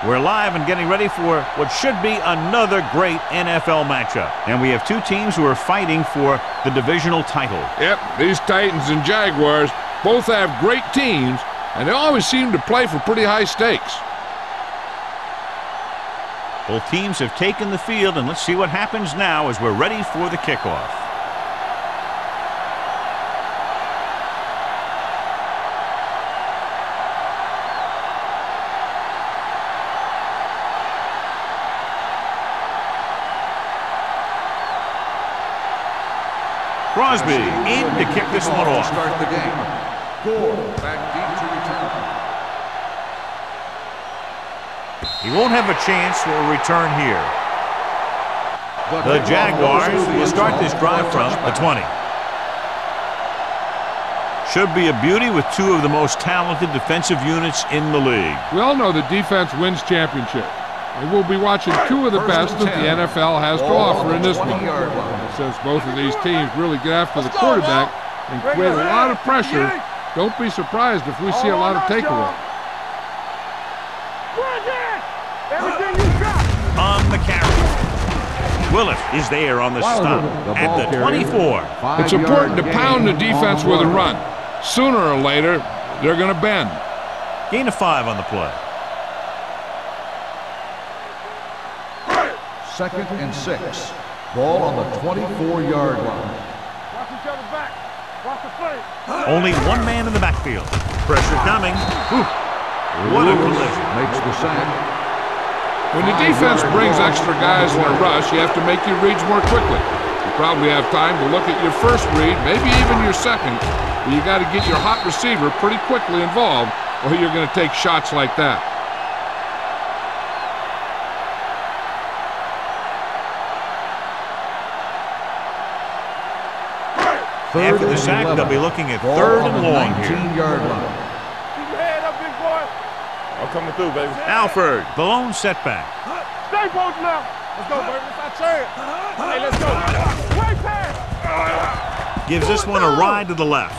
We're live and getting ready for what should be another great NFL matchup. And we have two teams who are fighting for the divisional title. Yep, these Titans and Jaguars both have great teams, and they always seem to play for pretty high stakes. Both teams have taken the field, and let's see what happens now as we're ready for the kickoff. Crosby in to kick this one off. Start the game. Gore back deep to return. He won't have a chance for a return here. The Jaguars will start this drive from the 20. Should be a beauty with two of the most talented defensive units in the league. We all know the defense wins championships. And we'll be watching two of the best that the NFL has to offer in this one. Since both of these teams really get after the quarterback and create a lot of pressure, don't be surprised if we see a lot of takeaways. On the carry. Willis is there on the stop at the 24. It's important to pound the defense with a run. Sooner or later, they're going to bend. Gain of 5 on the play. 2nd and 6. Ball on the 24-yard line. Watch each other back. Watch the play. Only one man in the backfield. Pressure coming. Ooh, what a collision. Makes the sack. When the defense brings extra guys in a rush, you have to make your reads more quickly. You probably have time to look at your first read, maybe even your second, but you got to get your hot receiver pretty quickly involved, or you're going to take shots like that. After the sack, they'll be looking at 3rd and long here. 19-yard line. Keep your head up, big boy. I'm coming through, baby. Alford, the lone setback. Stay post now. Let's go, baby. It's our turn. Hey, let's go. Right pass. Gives this one a ride to the left.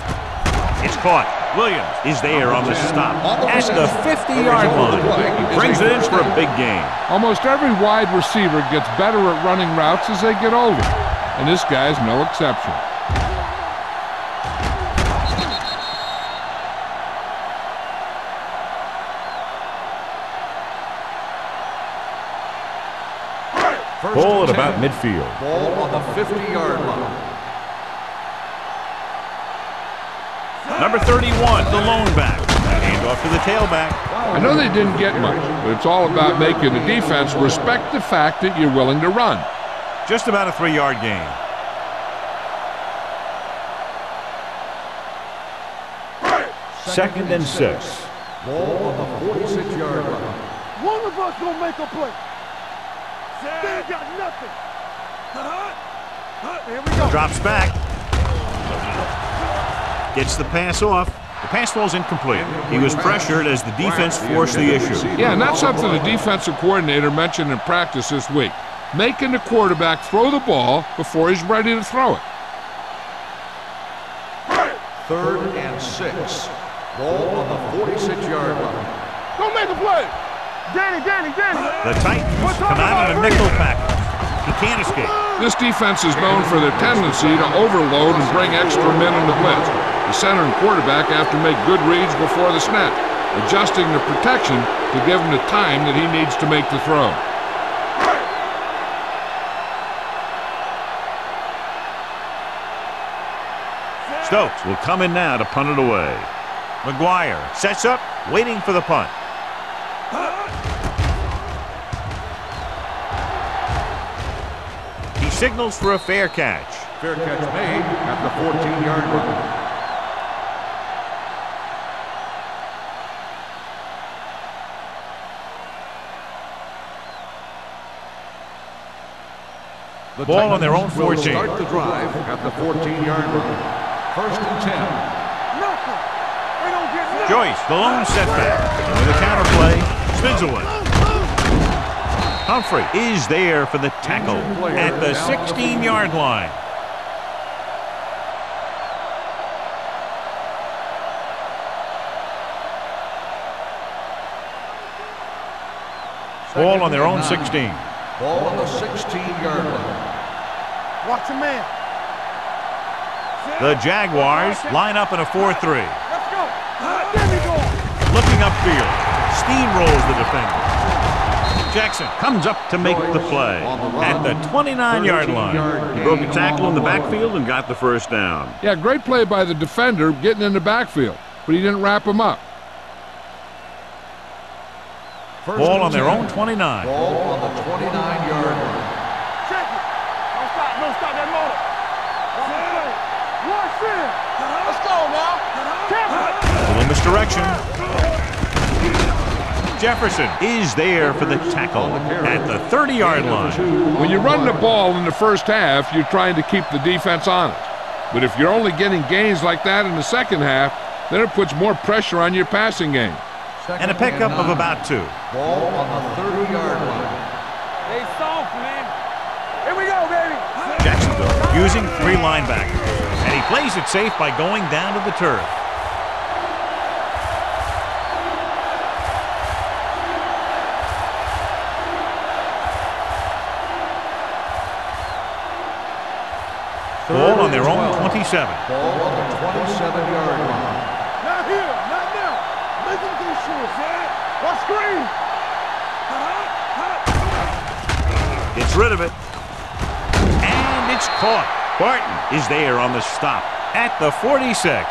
It's caught. Williams is there on the stop at the 50-yard line. He brings it in for a big gain. Almost every wide receiver gets better at running routes as they get older, and this guy's no exception. Ball at about midfield. Ball on the 50-yard line. Number 31, the lone back. Hand off to the tailback. I know they didn't get much, but it's all about making the defense respect the fact that you're willing to run. Just about a 3-yard gain. Second and 6. Ball on the 46-yard line. One of us gonna make a play. They ain't got nothing. Here we go. Drops back. Gets the pass off. The pass falls incomplete. He was pressured as the defense forced the issue. Yeah, and that's something the defensive coordinator mentioned in practice this week. Making the quarterback throw the ball before he's ready to throw it. 3rd and 6. Ball on the 46-yard line. Don't make a play. Danny. The Titans come out in a nickel package. He can't escape. This defense is known for their tendency to overload and bring extra men in the blitz. The center and quarterback have to make good reads before the snap, adjusting the protection to give him the time that he needs to make the throw. Stokes will come in now to punt it away. McGuire sets up, waiting for the punt. He signals for a fair catch. Fair catch made at the 14-yard line. The Ball on their own 14. Start the drive at the 14-yard line. 1st and 10. Nothing. They don't get nothing. Joyce, the lone setback. And with a counter play, spins away. Humphrey is there for the tackle at the 16-yard line. Ball on their own 16. Ball on the 16-yard line. Watch a man. The Jaguars line up in a 4-3. Let's go. There we go. Looking upfield. Steamrolls the defender. Jackson comes up to make the play at the 29-yard line. He broke a tackle in the backfield and got the first down. Yeah, great play by the defender getting in the backfield, but he didn't wrap him up. Ball on their own 29. Ball on the 29-yard line. Check it. Don't stop that motor. Watch it. Let's go now. A little misdirection. Jefferson is there for the tackle at the 30-yard line. When you run the ball in the first half, you're trying to keep the defense honest. But if you're only getting gains like that in the second half, then it puts more pressure on your passing game. And a pickup of about 2. Ball on the 30-yard line. They soft, man. Here we go, baby. Jacksonville using 3 linebackers. And he plays it safe by going down to the turf. Ball on their own 27. Ball on the 27-yard line. Not here. Not now. Listen to this shit. Watch screen. Gets rid of it. And it's caught. Barton is there on the stop at the 46.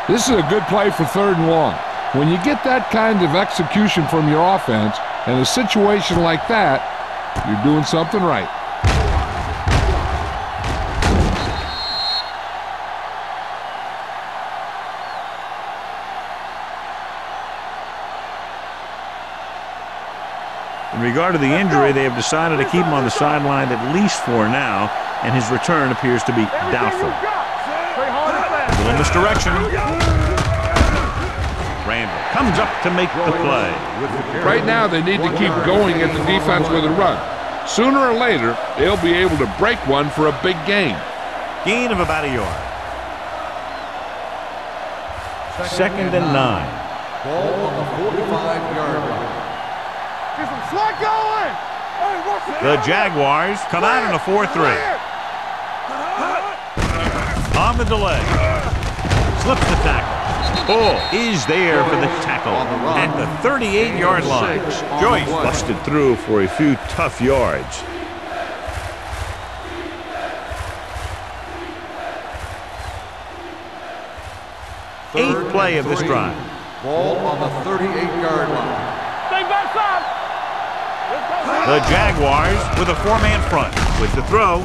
This is a good play for 3rd and long. When you get that kind of execution from your offense in a situation like that, you're doing something right. In regard to the injury, they have decided to keep him on the sideline at least for now, and his return appears to be doubtful. A little misdirection. Randall comes up to make the play. Right now, they need to keep going at the defense with a run. Sooner or later, they'll be able to break one for a big gain. Gain of about a yard. 2nd and 9. Ball on the 45-yard line. Get some slack going. Hey, watch it. The Jaguars come out in a 4-3. On the delay. Slips the tackle. Bull is there for the tackle at the 38-yard line. Joyce busted through for a few tough yards. Eighth play of this drive. Ball on the 38-yard line. Stay backside. The Jaguars with a 4-man front. With the throw.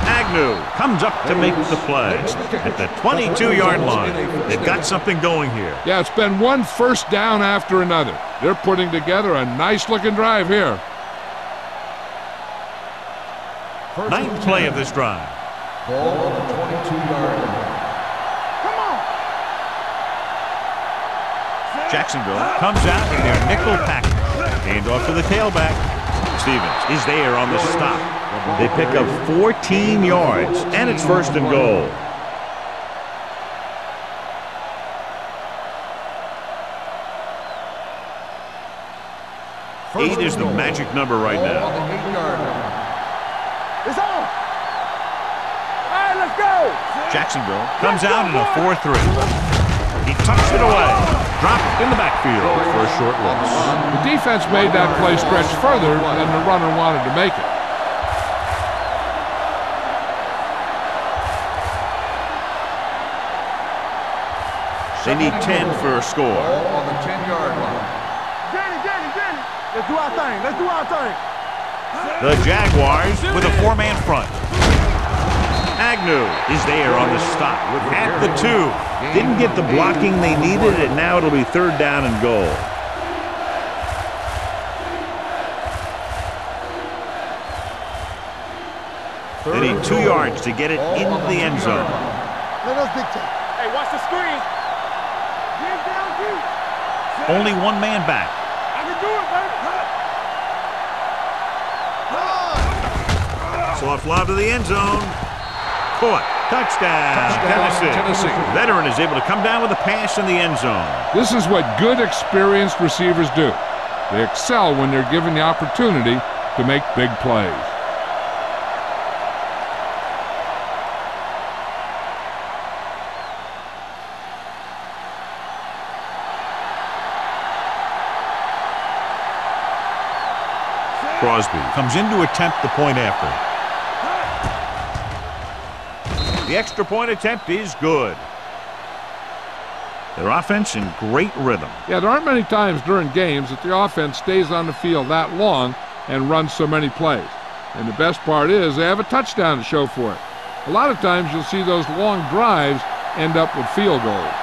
Agnew comes up to make the play at the 22-yard line. They've got something going here. Yeah, it's been one first down after another. They're putting together a nice-looking drive here. 9th play of this drive. Ball on the 22-yard line. Come on. Jacksonville comes out in their nickel package. Hand off to the tailback. Stevens is there on the stop. They pick up 14 yards, and it's 1st and goal. Eight is the magic number right Ball now. on the 8-yard line. It's on. All right, let's go. Jacksonville comes out in a 4-3. He tucks it away. Dropped in the backfield for a short loss. The defense made that play stretch further than the runner wanted to make it. They need 10 for a score. Ball on the 10-yard line. Jenny. Let's do our thing. Let's do our thing. The Jaguars with a 4-man front. Agnew is there on the stop at the 2. Didn't get the blocking they needed, and now it'll be 3rd down and goal. They need 2 yards to get it into the end zone. Let us dictate. Hey, watch the screen. Get down deep. Only 1 man back. I can do it, baby. Soft lob to the end zone. Caught. Touchdown, Tennessee. Veteran is able to come down with a pass in the end zone. This is what good, experienced receivers do. They excel when they're given the opportunity to make big plays. Crosby comes in to attempt the point after. The extra point attempt is good. Their offense in great rhythm. Yeah, there aren't many times during games that the offense stays on the field that long and runs so many plays. And the best part is they have a touchdown to show for it. A lot of times you'll see those long drives end up with field goals.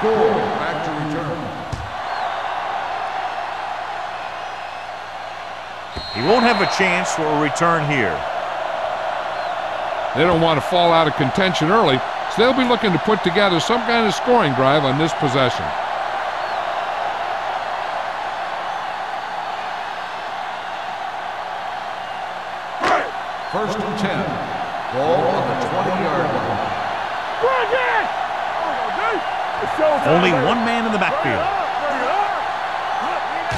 Back to return. He won't have a chance for a return here. They don't want to fall out of contention early, so they'll be looking to put together some kind of scoring drive on this possession. First and 10. Ball on the 20-yard line. Only one man in the backfield.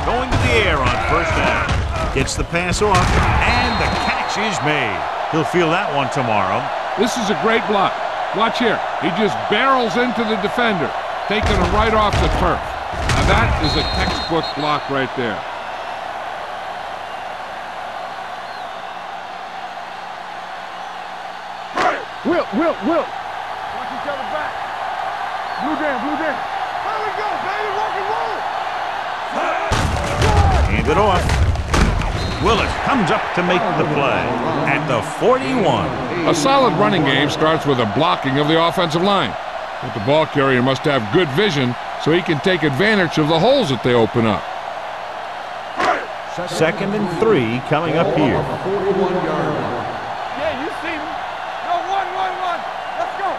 Going to the air on first down. Gets the pass off, and the catch is made. He'll feel that one tomorrow. This is a great block. Watch here. He just barrels into the defender, taking him right off the turf. Now that is a textbook block right there. Wilt. Watch each other back. Blue down. There we go, baby. Rock and roll. Hand it off. Willett comes up to make the play at the 41. A solid running game starts with a blocking of the offensive line. But the ball carrier must have good vision so he can take advantage of the holes that they open up. Second and 3 coming up here. Yeah, you see me. No, one. Let's go.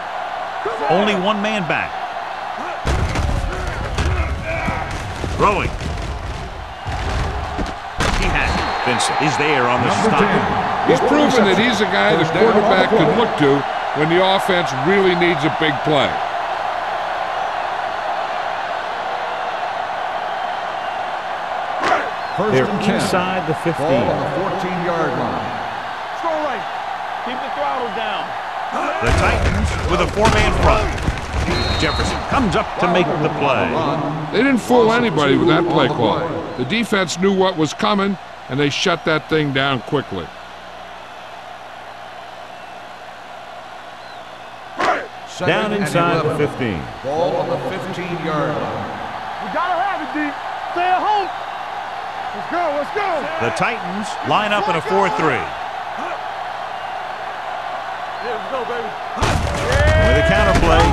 Only one man back. Throwing. He has it. Vincent is there on the stop. He's proven that he's a guy the quarterback can look to when the offense really needs a big play. They're inside the 15. Ball on the 14-yard line. Score right. Keep the throttle down. The Titans with a 4-man front. Jefferson comes up to make the play. They didn't fool anybody with that play call. The defense knew what was coming, and they shut that thing down quickly. Down inside the 15. Ball on the 15-yard line. We gotta have it, D. Stay at home. Let's go. The Titans line up in a 4-3. Yeah, let's go, baby. With a counter play,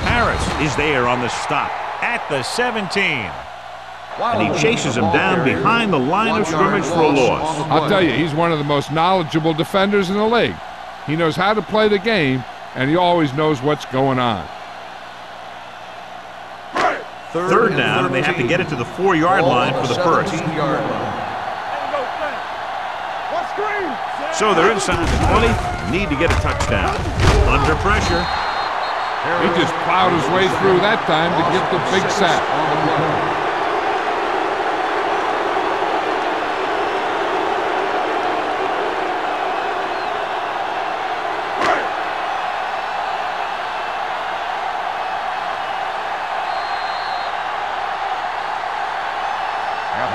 Harris is there on the stop at the 17. And he chases him down behind the line of scrimmage for a loss. I'll tell you, he's one of the most knowledgeable defenders in the league. He knows how to play the game, and he always knows what's going on. Third down, and they have to get it to the 4-yard line for the first. So they're inside the 20, need to get a touchdown. Under pressure. He just plowed his way through that time to get the big sack.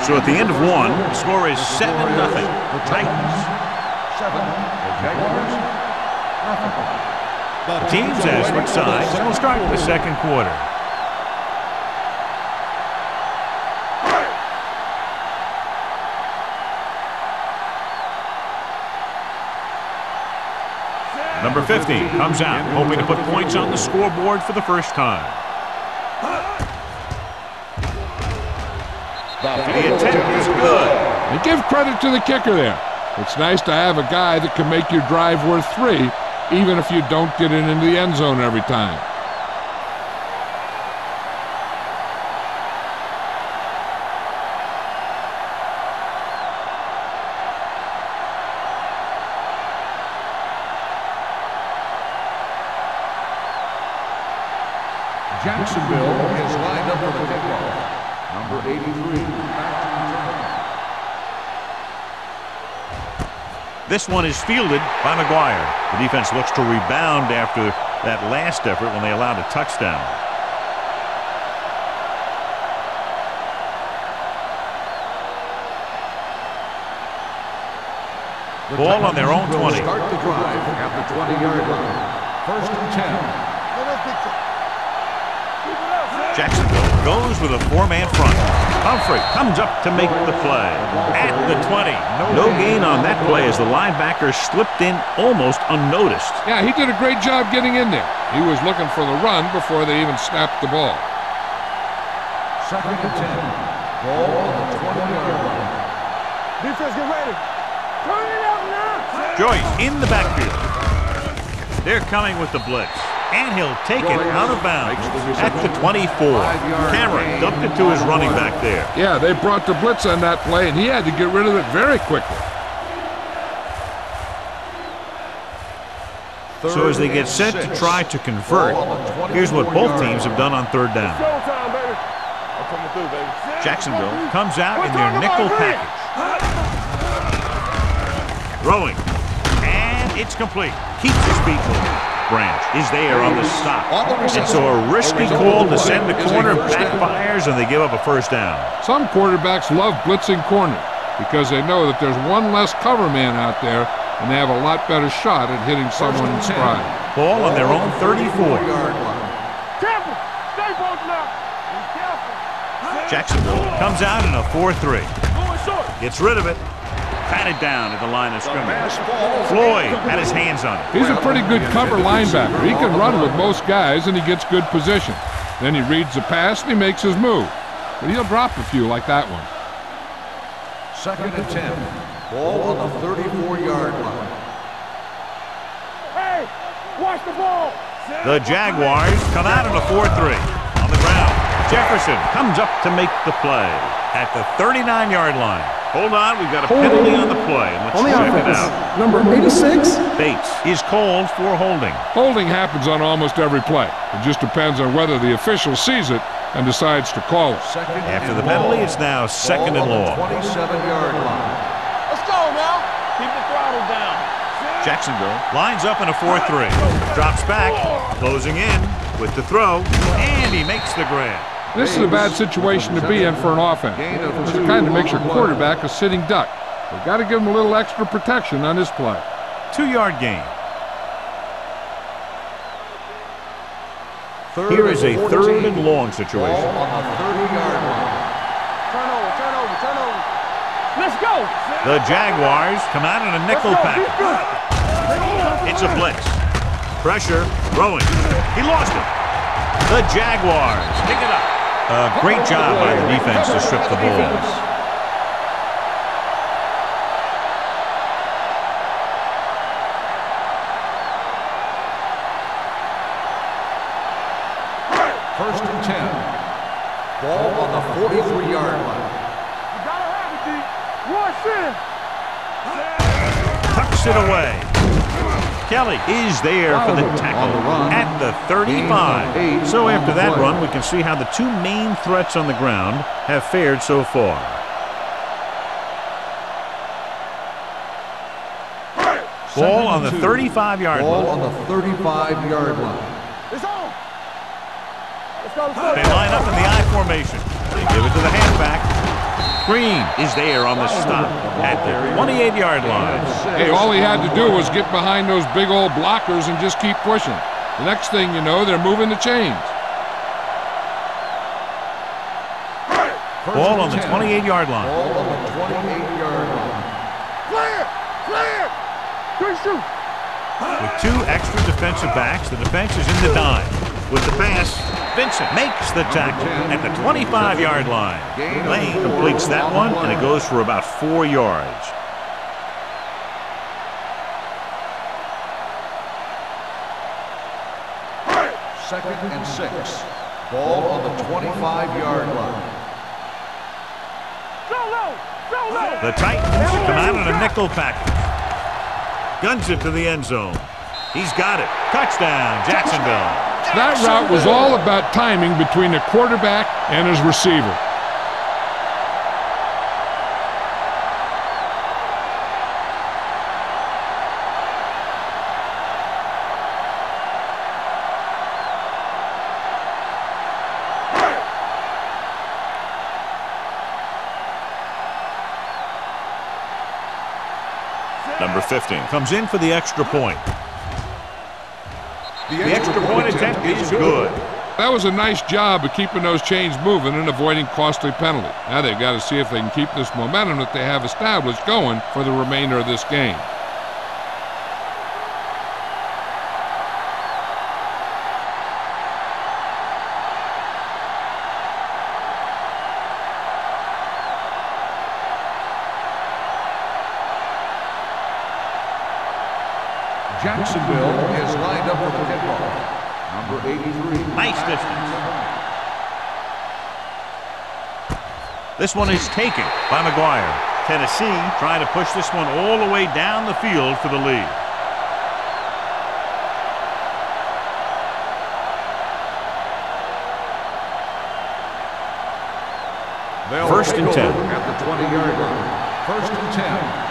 So at the end of one, the score is 7-0. The Titans. 7. The Jaguars. The teams have switched sides, and we'll start the second quarter. Number 15 comes out, hoping to put points on the scoreboard for the first time. The attempt is good. And give credit to the kicker there. It's nice to have a guy that can make your drive worth 3, even if you don't get it into the end zone every time. Jacksonville is lined up for the kickoff. Number 83. This one is fielded by McGuire. The defense looks to rebound after that last effort when they allowed a touchdown. Ball on their own 20. Start the drive at the 20-yard line. First and 10. Jacksonville goes with a four-man front. Humphrey comes up to make the play at the 20. No gain on that play as the linebacker slipped in almost unnoticed. Yeah, he did a great job getting in there. He was looking for the run before they even snapped the ball. Second and 10. Ball on the 20-yard line. Defense, get ready. Turn it out now. Joyce in the backfield. They're coming with the blitz. And he'll take it out of bounds at the 24. Cameron dumped it to his running back there. Yeah, they brought the blitz on that play, and he had to get rid of it very quickly. So as they get set to try to convert, here's what both teams have done on third down. Showtime, baby. I'm coming through, baby. Jacksonville comes out in their nickel package. Throwing. And it's complete. Keeps his feet moving. Branch is there on the stop. And so a risky call to send the corner backfires, and they give up a first down. Some quarterbacks love blitzing corners because they know that there's one less cover man out there, and they have a lot better shot at hitting someone in stride. Ball on their own 34. Careful. Stay posted now. Be careful. Jacksonville comes out in a 4-3. Going short. Gets rid of it. Patted down at the line of scrimmage. Floyd had his hands on it. He's a pretty good cover linebacker. He can run with most guys, and he gets good position. Then he reads the pass, and he makes his move. But he'll drop a few like that one. Second and 10. Ball on the 34-yard line. Hey, watch the ball. The Jaguars come out in a 4-3. On the ground, Jefferson comes up to make the play at the 39-yard line. Hold on, we've got a penalty on the play. Let's check it out. Number 86. Bates is called for holding. Holding happens on almost every play. It just depends on whether the official sees it and decides to call it. After the penalty, it's now second and long. 27-yard line. Let's go now. Keep the throttle down. Jacksonville lines up in a 4-3. Drops back, closing in with the throw, and he makes the grab. This is a bad situation to be in for an offense. It kind of makes your quarterback a sitting duck. They've got to give him a little extra protection on this play. 2-yard gain. Here is a third and long situation. On the 30-yard line. Turn over. Let's go. The Jaguars come out in a nickel package. It's a blitz. Pressure, throwing. He lost it. The Jaguars pick it up. A great job by the defense to strip the ball. First and 10. Ball on the 43-yard line. You gotta have it, D. Rush in. Tucks it away. Kelly is there for the tackle at the 35. So after that run, we can see how the two main threats on the ground have fared so far. Ball on the 35-yard line. Ball on the 35-yard line. It's on. Let's go. They line up in the I formation. They give it to the halfback. Green is there on the stop at the 28-yard line. Hey, all he had to do was get behind those big old blockers and just keep pushing. The next thing you know, they're moving the chains. Ball on the 28-yard line. Ball on the 28-yard line. Clear. Good shoot. With two extra defensive backs, the defense is in the dime. With the pass, Vincent makes the tackle at the 25-yard line. Lane completes that one, and it goes for about 4 yards. Second and 6. Ball on the 25-yard line. The Titans come out in a nickel package. Guns it to the end zone. He's got it. Touchdown, Jacksonville. That route was all about timing between the quarterback and his receiver. Number 15 comes in for the extra point. The extra point attempt is good. That was a nice job of keeping those chains moving and avoiding costly penalty. Now they've got to see if they can keep this momentum that they have established going for the remainder of this game. Jacksonville is lined up for the kickoff. Number 83. Nice distance. This one is taken by McGuire. Tennessee trying to push this one all the way down the field for the lead. First and 10. At the 20-yard line. First and 10.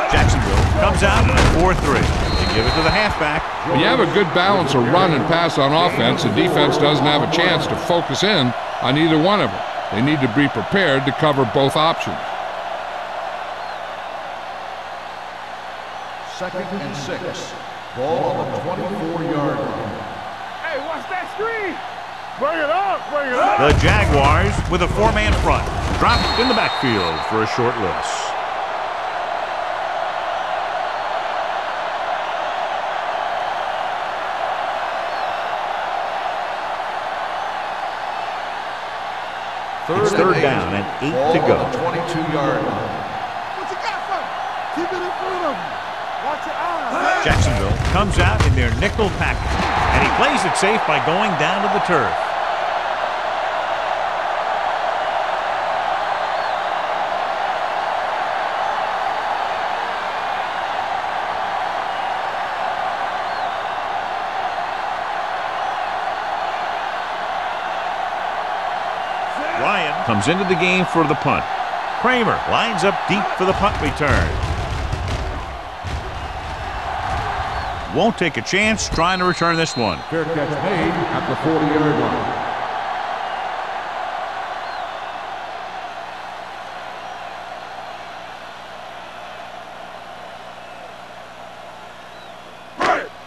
Jacksonville comes out in a 4-3. They give it to the halfback. When you have a good balance of run and pass on offense, the defense doesn't have a chance to focus in on either one of them. They need to be prepared to cover both options. Second and 6. Ball on the 24-yard line. Hey, watch that screen. Bring it up, bring it up. The Jaguars with a 4-man front. Dropped in the backfield for a short loss. It's third down and 8 to go. 22-yard line. What you got for? Keep it in front of you. Watch your eyes. Jacksonville comes out in their nickel package, and he plays it safe by going down to the turf. Comes into the game for the punt. Kramer lines up deep for the punt return. Won't take a chance trying to return this one. Fair catch made at the 40-yard line.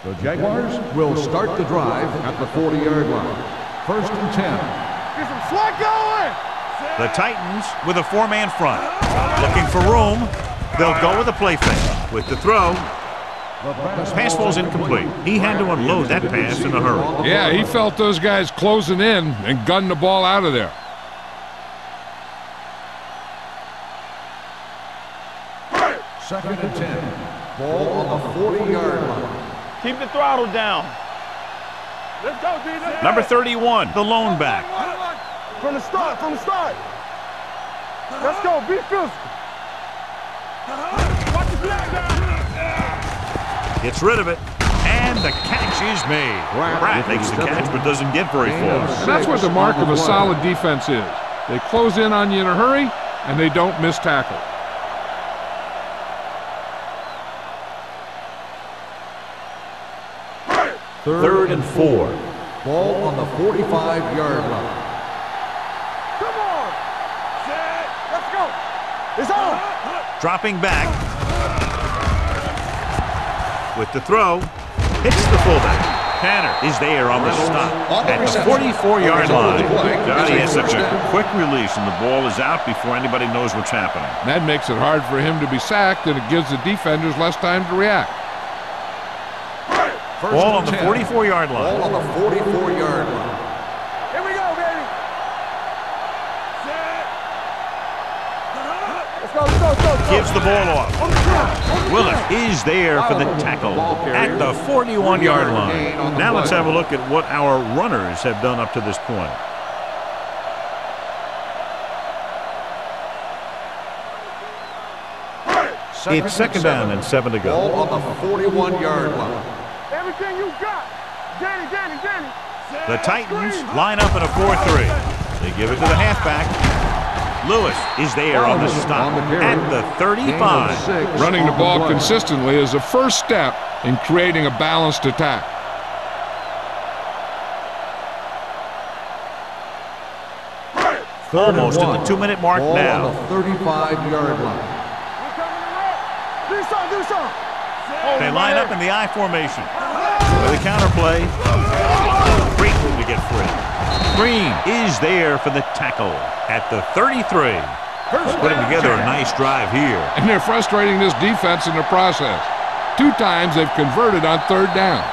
The Jaguars will start the drive at the 40-yard line. First and 10. Get some slack going. The Titans with a 4-man front. Looking for room. They'll go with a play fake. With the throw, pass ball's incomplete. He had to unload that pass in a hurry. Yeah, he felt those guys closing in and gunned the ball out of there. Second and 10. Ball on the 40-yard line. Keep the throttle down. Let's go, D. Number 31, the lone back. From the start, from the start. Let's go, be physical. Watch the flag down. Gets rid of it, and the catch is made. Pratt makes the catch but doesn't get very far. And that's what the mark of a solid defense is. They close in on you in a hurry, and they don't miss tackle. Third and 4. Ball on the 45-yard line. Come on. Set. Let's go. It's on. Dropping back. With the throw. Hits the fullback. Tanner is there on the stop at the 44-yard line. Johnny has such a quick release, and the ball is out before anybody knows what's happening. That makes it hard for him to be sacked, and it gives the defenders less time to react. Ball on the 44-yard line. Ball on the 44-yard line. Here we go, baby. Set. Let's go, let's go, let's go. Gives the ball off. Willett is there for the tackle at the 41-yard line. Now let's have a look at what our runners have done up to this point. It's second down and 7 to go. Ball on the 41-yard line. Everything you got. Danny. The Titans line up in a 4-3. They give it to the halfback. Lewis is there on the stop at the 35. Running the ball consistently is the first step in creating a balanced attack. Almost at the 2-minute mark Ball now. on the 35-yard line. They line up in the I formation. With a counterplay. Great move to get free. Green is there for the tackle at the 33. Putting together a nice drive here. And they're frustrating this defense in the process. 2 times they've converted on 3rd down.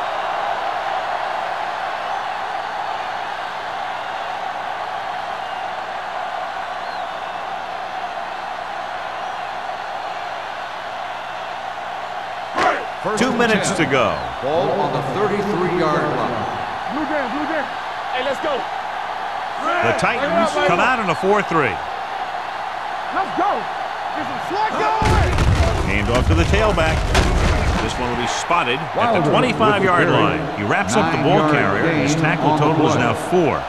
Two minutes to go. Ball on the 33-yard line. Blue jam. Hey, let's go. The Titans come out in a 4-3. Let's go. Get some slack going. Hand off to the tailback. This one will be spotted at the 25-yard line. He wraps up the ball carrier. His tackle total is now 4.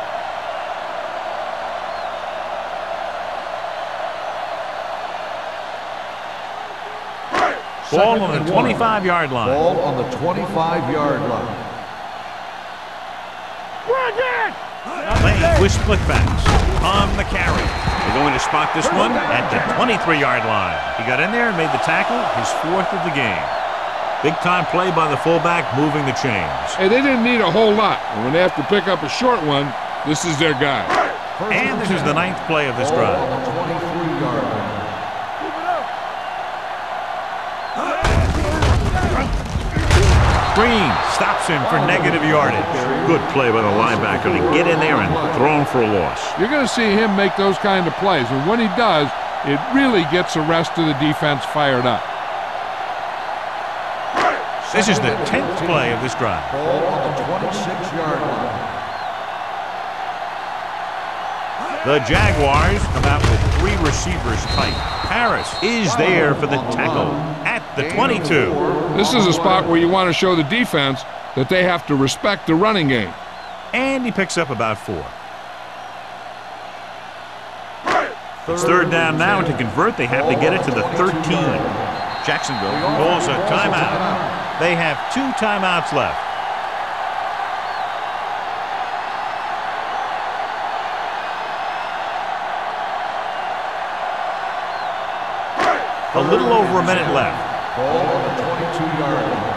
Ball on the 25-yard line. Ball on the 25-yard line. Playing with splitbacks on the carry. They're going to spot this one at the 23-yard line. He got in there and made the tackle, his 4th of the game. Big-time play by the fullback, moving the chains. Hey, they didn't need a whole lot. And when they have to pick up a short one, this is their guy. And this is the 9th play of this drive. Ball on the 23-yard line. Green stops him for negative yardage. Good play by the linebacker to get in there and throw him for a loss. You're going to see him make those kind of plays. And when he does, it really gets the rest of the defense fired up. This is the 10th play of this drive. Ball on the 26-yard line. The Jaguars come out with 3 receivers tight. Harris is there for the tackle at the 22. This is a spot where you want to show the defense that they have to respect the running game. And he picks up about 4. It's 3rd down now. To convert, they have to get it to the 13. Jacksonville calls a timeout. They have 2 timeouts left. A little over a minute left. Ball on the 22-yard line.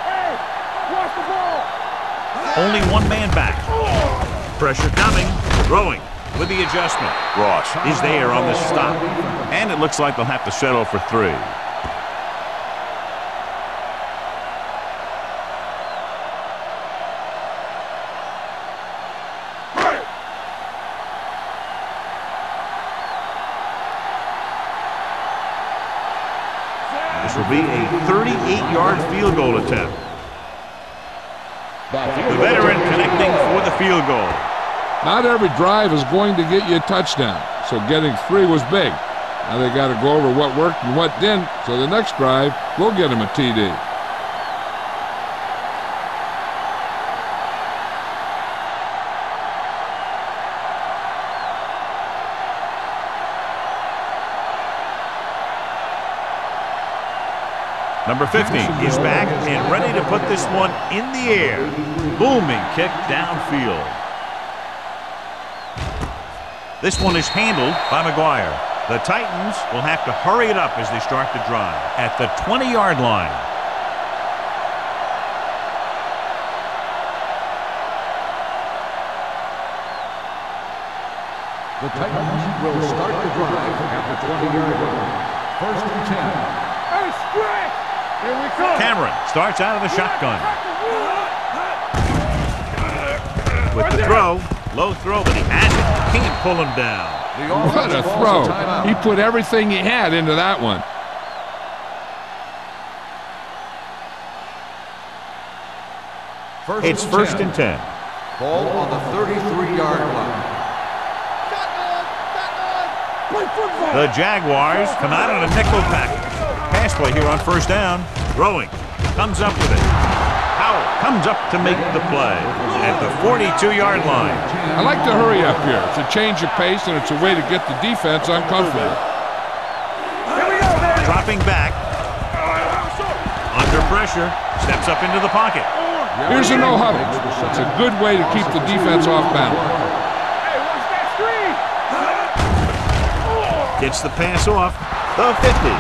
Hey, watch the ball. Only 1 man back. Pressure coming. Throwing with the adjustment. Ross is there on the stop. And it looks like they'll have to settle for 3. This will be a 38-yard field goal attempt. The veteran connecting for the field goal. Not every drive is going to get you a touchdown, so getting 3 was big. Now they got to go over what worked and what didn't, so the next drive will get him a TD. Number 50 is back and ready to put this one in the air. Booming kick downfield. This one is handled by McGuire. The Titans will have to hurry it up as they start the drive at the 20-yard line. The Titans will start the drive at the 20-yard line. 1st and 10. Hey, stretch. Here we come. Cameron starts out of the shotgun. With the throw, low throw, but he has it. Can't pull him down. What a throw. He put everything he had into that one. It's 1st and 10. Ball on the 33-yard line. The Jaguars come out on a nickel package. Pass play here on 1st down. Throwing. comes up with it. Howell comes up to make the play at the 42-yard line. I like to hurry up here. It's a change of pace, and it's a way to get the defense uncomfortable. Dropping back. Under pressure. Steps up into the pocket. Here's a no huddle. It's a good way to keep the defense off balance. Gets the pass off. The 50.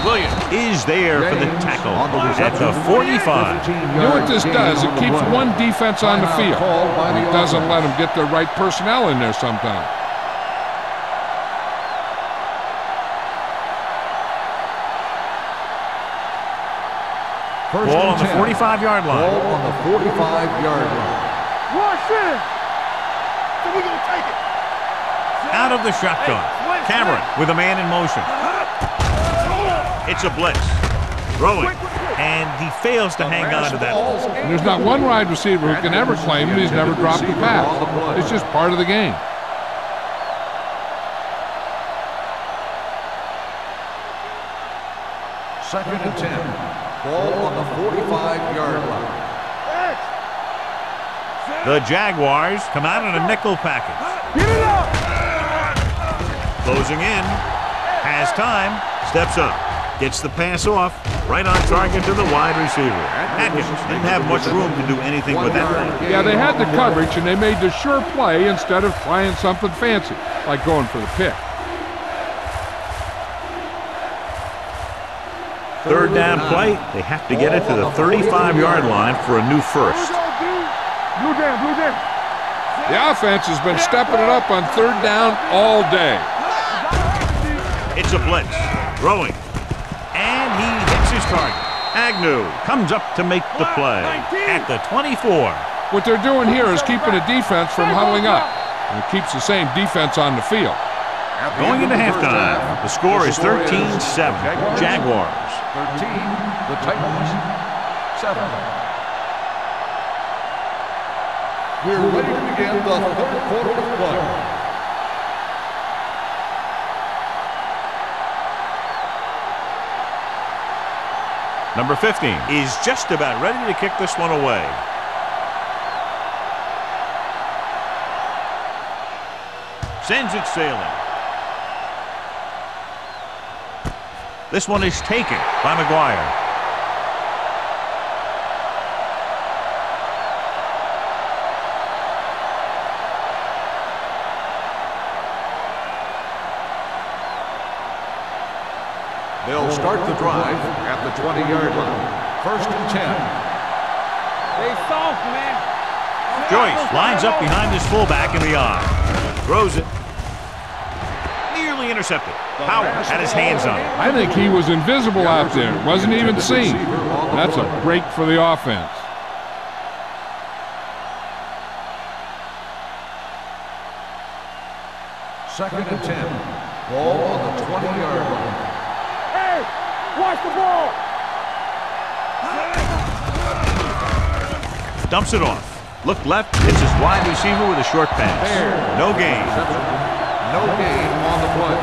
Williams is there for the tackle at the 45. You know what this does? It keeps one defense on the field. And it doesn't let them get the right personnel in there sometimes. Ball on the 45-yard line. Ball on the 45-yard line. Rush in. So we're going to take it. Out of the shotgun. Cameron with a man in motion. It's a blitz. Throwing. And he fails to hang on to that. And there's not one wide receiver who can ever claim that he's never dropped a pass. It's just part of the game. Second and 10. Ball on the 45-yard line. The Jaguars come out in a nickel package. Get it up. Closing in. Has time. Steps up. Gets the pass off. Right on target to the wide receiver. Atkins didn't have much room to do anything with that one. Yeah, they had the coverage, and they made the sure play instead of trying something fancy, like going for the pick. Third down play. They have to get it to the 35-yard line for a new first. Blue down, blue down. The offense has been stepping it up on third down all day. It's a blitz. Throwing. And he hits his target. Agnew comes up to make the play at the 24. What they're doing here is keeping the defense from huddling up. And it keeps the same defense on the field. Going into halftime, the score is 13-7. Jaguars. 13, the Titans, 7. We're ready to begin the third quarter of play. Number 15 is just about ready to kick this one away. Sends it sailing. This one is taken by McGuire. They'll start the drive at the 20-yard line. First and 10. They soft, man. Joyce lines up behind his fullback in the eye. Throws it. Nearly intercepted. Howell had his hands on it. I think he was invisible out there. Wasn't even seen. That's a break for the offense. Second and 10. Ball on the 20-yard line. Hey, watch the ball. Dumps it off. Look left. Hits his wide receiver with a short pass. No gain. No gain on the play.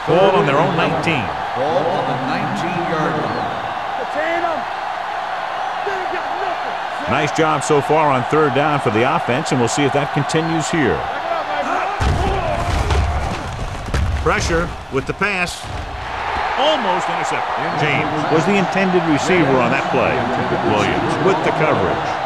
Ball on their own 19. Ball on the 19-yard line. Nice job so far on third down for the offense, and we'll see if that continues here. Pressure with the pass. Almost intercepted. James was the intended receiver on that play. Williams with the coverage.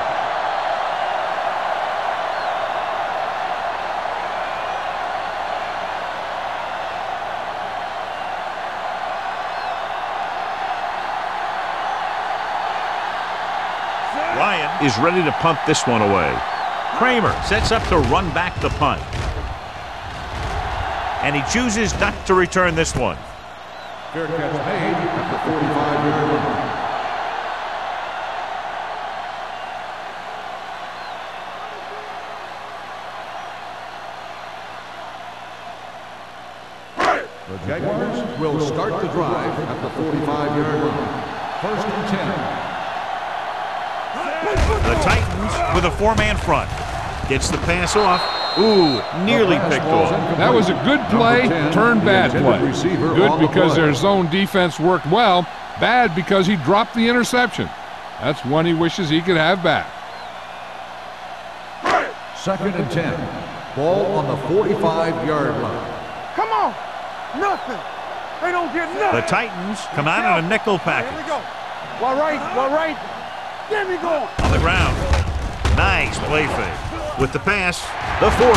Ryan is ready to punt this one away. Kramer sets up to run back the punt. And he chooses not to return this one. Fair catch made at the 45-yard line. The Jaguars will start the drive at the 45-yard line. First and 10. The Titans with a four-man front. Gets the pass off. Ooh, nearly picked off. That was a good play, turned bad play. Good because their zone defense worked well. Bad because he dropped the interception. That's one he wishes he could have back. 2nd and 10. Ball on the 45-yard line. Come on. Nothing. They don't get nothing. The Titans come out in a nickel package. Here we go. Well, right. There we go. On the ground. Nice play fake. With the pass, the 40.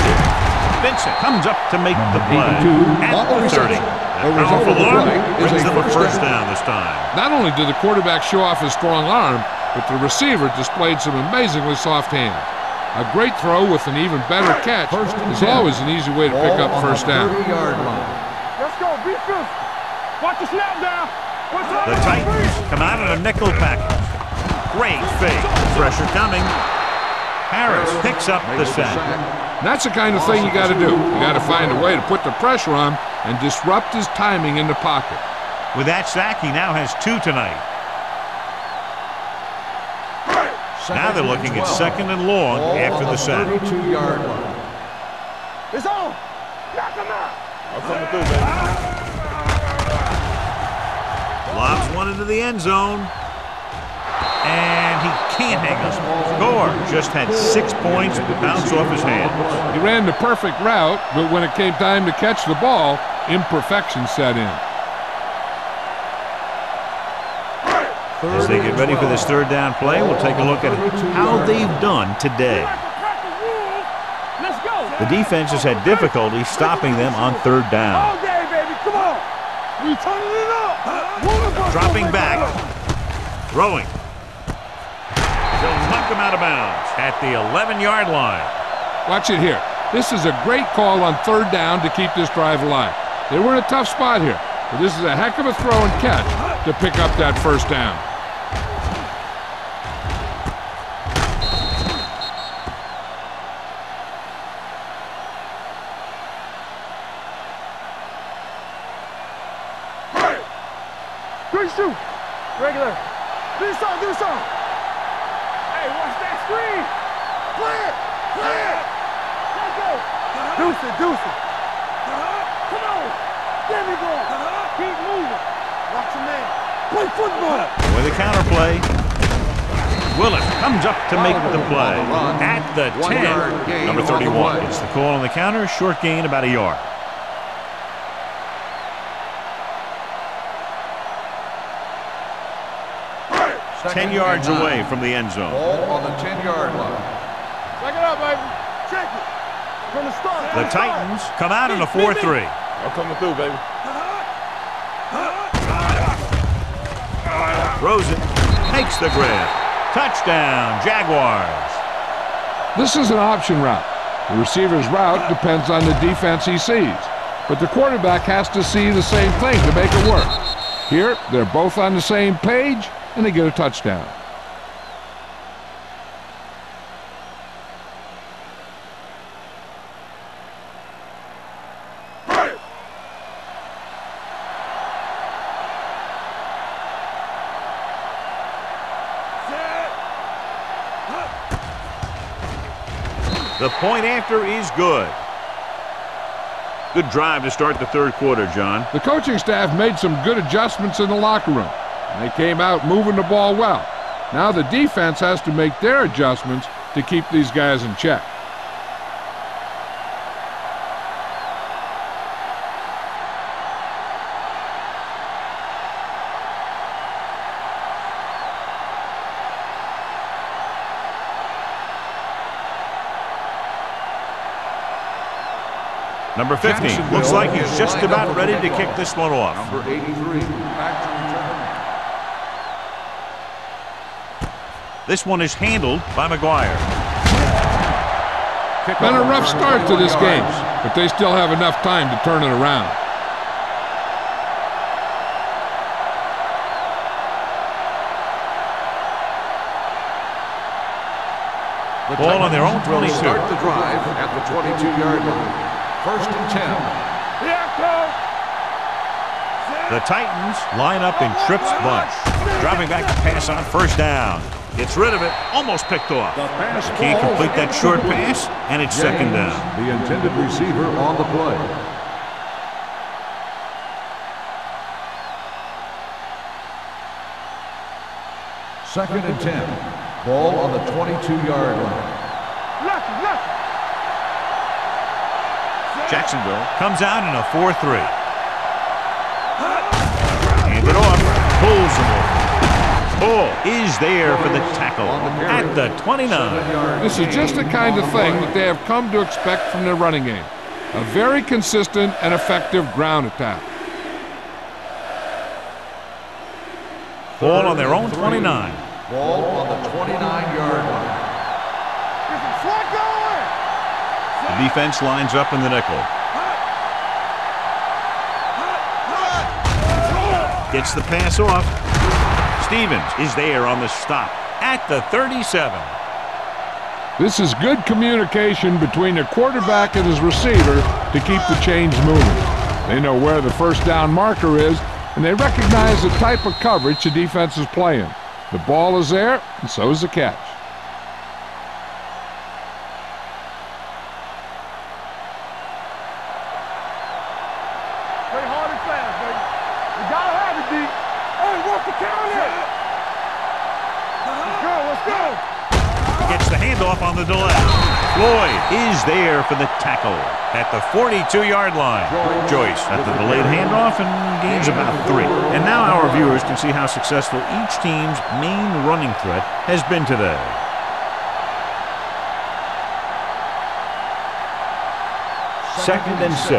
Vincent comes up to make the play. At the 30. That powerful arm brings them a first down this time. Not only did the quarterback show off his strong arm, but the receiver displayed some amazingly soft hands. A great throw with an even better catch is always an easy way to pick up first down. Let's go. Be fierce. Watch the snap down. The Titans come out in a nickel package. Great fake. Pressure coming. Harris picks up the sack. That's the kind of thing you got to do. You got to find a way to put the pressure on and disrupt his timing in the pocket. With that sack, he now has 2 tonight. Now they're looking at 2nd and long after the sack. 32-yard line. It's on. Knock him out. I'm coming through, baby. Lobs one into the end zone. And he can't hang on. Gore just had 6 points bounce off his hands. He ran the perfect route, but when it came time to catch the ball, imperfection set in. As they get ready for this 3rd down play, we'll take a look at how they've done today. Let's go. The defense has had difficulty stopping them on 3rd down. All day, baby. Come on. We turning it up. Dropping back. Throwing. They'll knock him out of bounds at the 11-yard line. Watch it here. This is a great call on 3rd down to keep this drive alive. They were in a tough spot here, but this is a heck of a throw and catch to pick up that first down. Shoot. Regular. Do some. Hey, watch that screen. Play it. Let's go. Deuce it. Come on. There we go. Keep moving. Watch your man. Play football. With a counter play. Willis comes up to make the play. At the 10. Number 31 gets the call on the counter. Short gain about a yard. 10 yards away from the end zone. Ball on the 10-yard line. Check it out, baby. Check it. From the start. The Titans come out in a 4-3. I'm coming through, baby. Throws it. Makes the grab. Touchdown, Jaguars. This is an option route. The receiver's route depends on the defense he sees, but the quarterback has to see the same thing to make it work. Here, they're both on the same page, and they get a touchdown. The point after is good. Good drive to start the 3rd quarter, John. The coaching staff made some good adjustments in the locker room. They came out moving the ball well. Now the defense has to make their adjustments to keep these guys in check. Number 15 looks like he's just about ready to kick this one off. Number 83, back to return. This one is handled by McGuire. Been a rough start to this game, but they still have enough time to turn it around. Ball on their own 22. Start the drive at the 22-yard line. 1st and 10. The Titans line up in trips bunch. Dropping back to pass on 1st down. Gets rid of it. Almost picked off. Can't complete that short pass, and it's second down. The intended receiver on the play. Second and 10. Ball on the 22-yard line. Jacksonville comes out in a 4-3. Hand it off. Pulls him over. Ball is there for the tackle at the 29. This is just the kind of thing that they have come to expect from their running game. A very consistent and effective ground attack. Ball on their own 29. Ball on the 29-yard line. The defense lines up in the nickel. Gets the pass off. Stevens is there on the stop at the 37. This is good communication between the quarterback and his receiver to keep the chains moving. They know where the first down marker is, and they recognize the type of coverage the defense is playing. The ball is there, and so is the catch. Play hard and fast, baby. You gotta have it, D. Hey, what's the count in? Let's go, let's go. Gets the handoff on the delay. Floyd is there for the tackle at the 42-yard line. Joyce at the delayed handoff and gains about 3. And now our viewers can see how successful each team's main running threat has been today. Second and 6.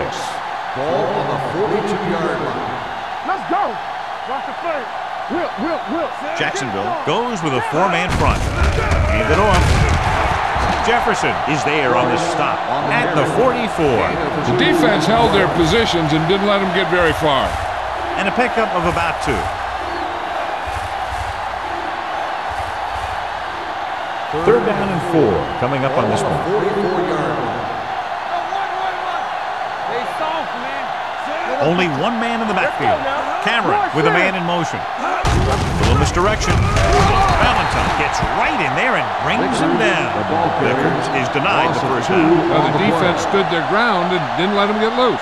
Ball on the 42-yard line. Let's go. Watch the play. Will. Jacksonville goes with a 4-man front. Hand it off. Jefferson is there on the stop at the 44. The defense held their positions and didn't let them get very far. And a pickup of about 2. Third down and 4 coming up on this one. 44-yard line. Only one man in the backfield. Cameron with a man in motion. A little misdirection. Valentine gets right in there and brings him down. Vickers is denied the first down. Well, the defense stood their ground and didn't let him get loose.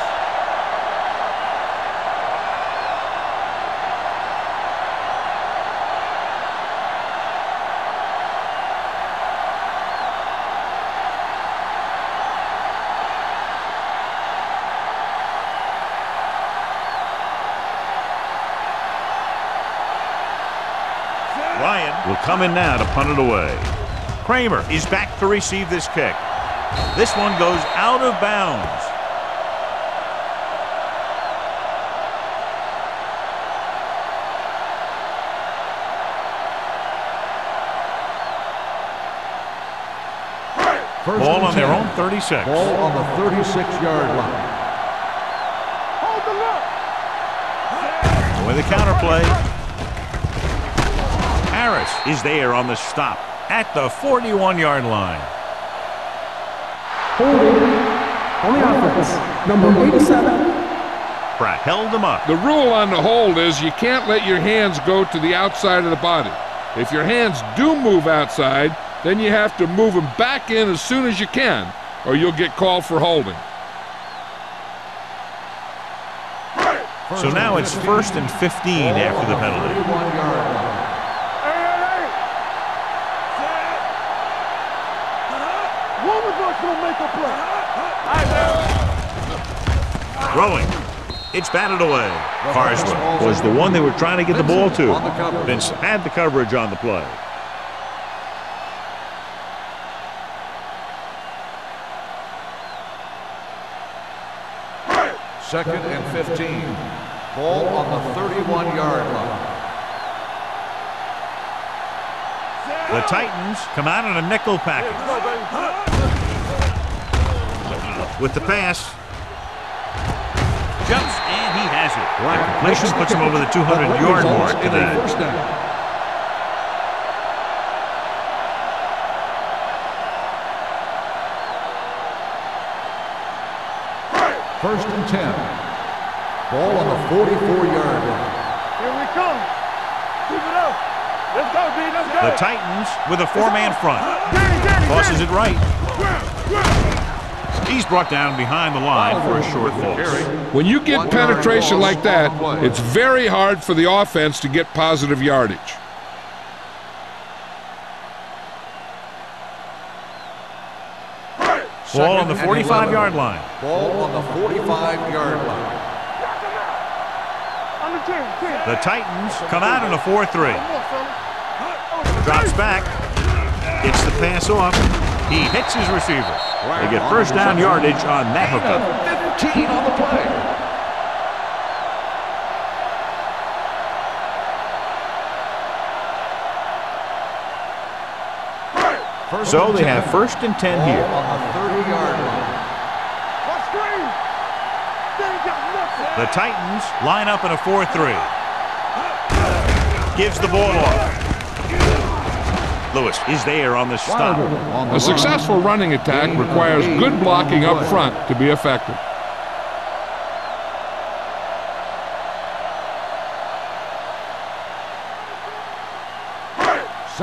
Ryan will come in now to punt it away. Kramer is back to receive this kick. This one goes out of bounds. Ball on their own 36. Ball on the 36-yard line. Hold the look. With a counter play. Harris is there on the stop at the 41-yard line. Holding on the offense, number 87. Pratt held him up. The rule on the hold is you can't let your hands go to the outside of the body. If your hands do move outside, then you have to move them back in as soon as you can, or you'll get called for holding. So now it's 1st and 15 after the penalty. 31-yard line. Throwing. It's batted away. Carson was the one they were trying to get the ball to. Vincent had the coverage on the play. Second and 15. Ball on the 31-yard line. The Titans come out in a nickel package. With the pass. Jumps, and he has it. Completion puts him over the 200-yard mark today. First down. First and 10. Ball on the 44-yard line. Here we come. Keep it up. Let's go, D. Let's go. The Titans with a four-man front. Tosses it right. He's brought down behind the line for a short loss. When you get penetration like that, it's very hard for the offense to get positive yardage. Ball on the 45-yard line. Ball on the 45-yard line. The Titans come out in a 4-3. Drops back. Gets the pass off. He hits his receiver. They get first down yardage on that hookup. 15 on the play. So they have first and 10 here. On the 30-yard line. The Titans line up in a 4-3. Gives the ball off. Lewis is there on the stop. A successful running attack requires good blocking up front to be effective.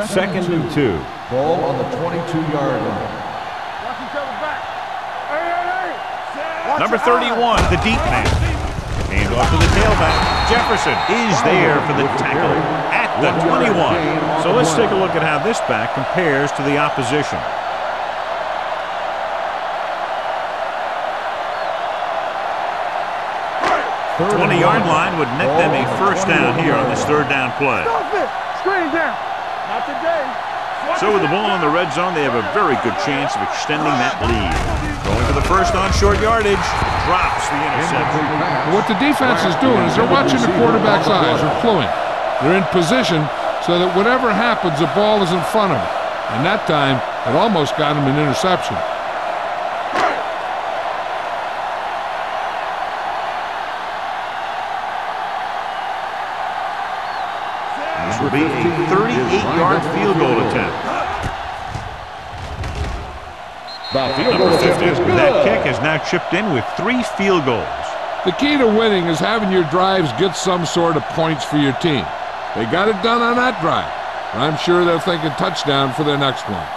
Second and 2. Ball on the 22-yard line. Number 31, the deep man. Hand off to the tailback. Jefferson is there for the tackle at the 21. So let's take a look at how this back compares to the opposition. The 20-yard line would net them a first down here on this third down play. Screen down. Not today. So with the ball in the red zone, they have a very good chance of extending that lead. Going for the first on short yardage, drops the interception. What the defense is doing is they're watching the quarterback's eyes, they're cluing. They're in position so that whatever happens, the ball is in front of them. And that time, it almost got him an interception. This will be a 38-yard field goal attempt. Number 50, that kick has now chipped in with 3 field goals. The key to winning is having your drives get some sort of points for your team. They got it done on that drive. And I'm sure they're thinking touchdown for their next one.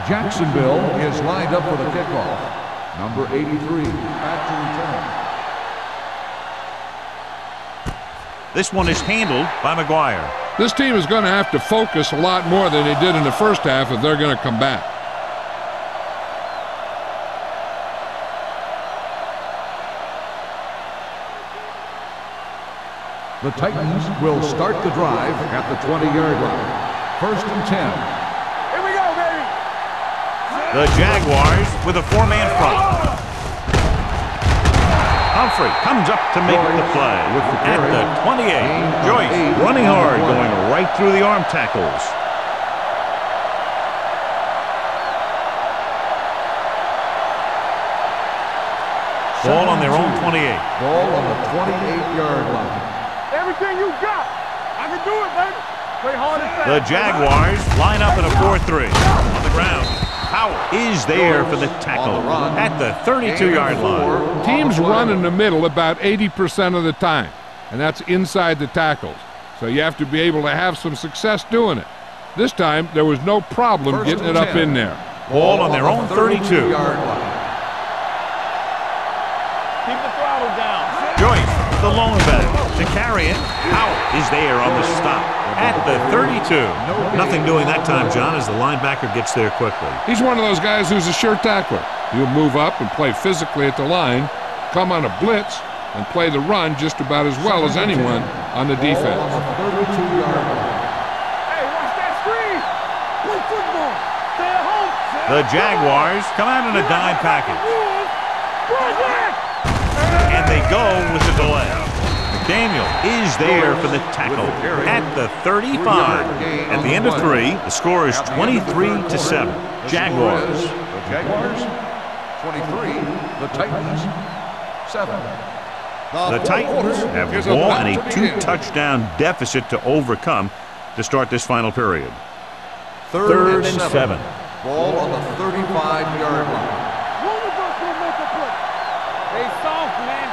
Jacksonville is lined up for the kickoff. Number 83, back to return. This one is handled by McGuire. This team is going to have to focus a lot more than they did in the first half if they're going to come back. The Titans will start the drive at the 20-yard line. First and 10. Here we go, baby. The Jaguars with a 4-man front. Humphrey comes up to make the play at the 28. Joyce running hard, going right through the arm tackles. Ball on their own 28. Ball on the 28-yard line. Everything you got. I can do it, baby. Play hard and fast. The Jaguars line up in a 4-3. On the ground, Howell is there for the tackle at the 32-yard line. Teams run in the middle about 80% of the time, and that's inside the tackles. So you have to be able to have some success doing it. This time, there was no problem getting it up in there. Ball on their own 32. Yard line. Keep the throttle down. Joyce, the lone back, to carry it. Howell is there on the stop at the 32. Nothing doing that time, John, as the linebacker gets there quickly. He's one of those guys who's a sure tackler. He'll move up and play physically at the line, come on a blitz, and play the run just about as well as anyone on the defense. Ball on the 32-yard line. Hey, watch that screen. Play football. Stay at home. The Jaguars come out in a dime package. And they go with the delay. McDaniel is there for the tackle at the 35. At the end of 3, the score is 23-7. Jaguars. The Jaguars, 23. The Titans, 7. The Titans have the ball and a 2-touchdown deficit to overcome to start this final period. Third and 7. Ball on the 35-yard line. One of us will make a play. Hey, soft, man.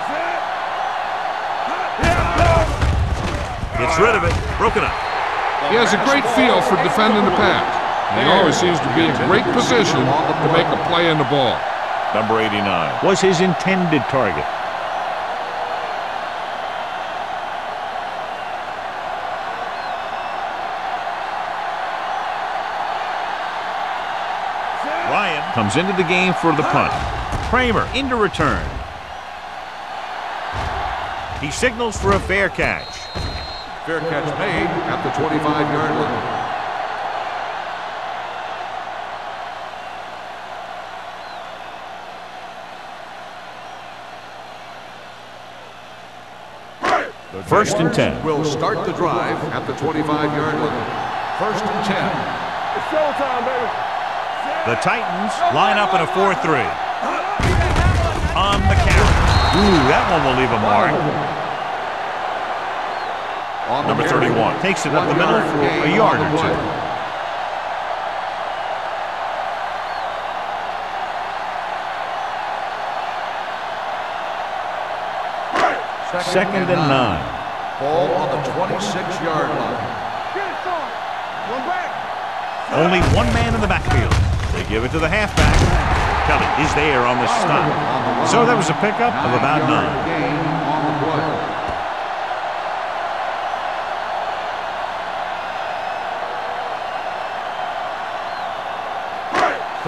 Gets rid of it. Broken up. He has a great feel for defending the pass. And he always seems to be in great position to make a play on the ball. Number 89 was his intended target. Ryan comes into the game for the punt. Kramer into return. He signals for a fair catch. Fair catch made at the 25-yard line. First and 10. Will start the drive at the 25-yard line. First and 10. It's showtime, baby. The Titans line up in a 4-3. On the count. Ooh, that one will leave a mark. Number 31 takes it up the middle for a yard or two. Second and 9. Ball on the 26-yard line. Get it, son. Run back. Only one man in the backfield. They give it to the halfback. Kelly is there on the stop. So that was a pickup of about 9. Gain on the play.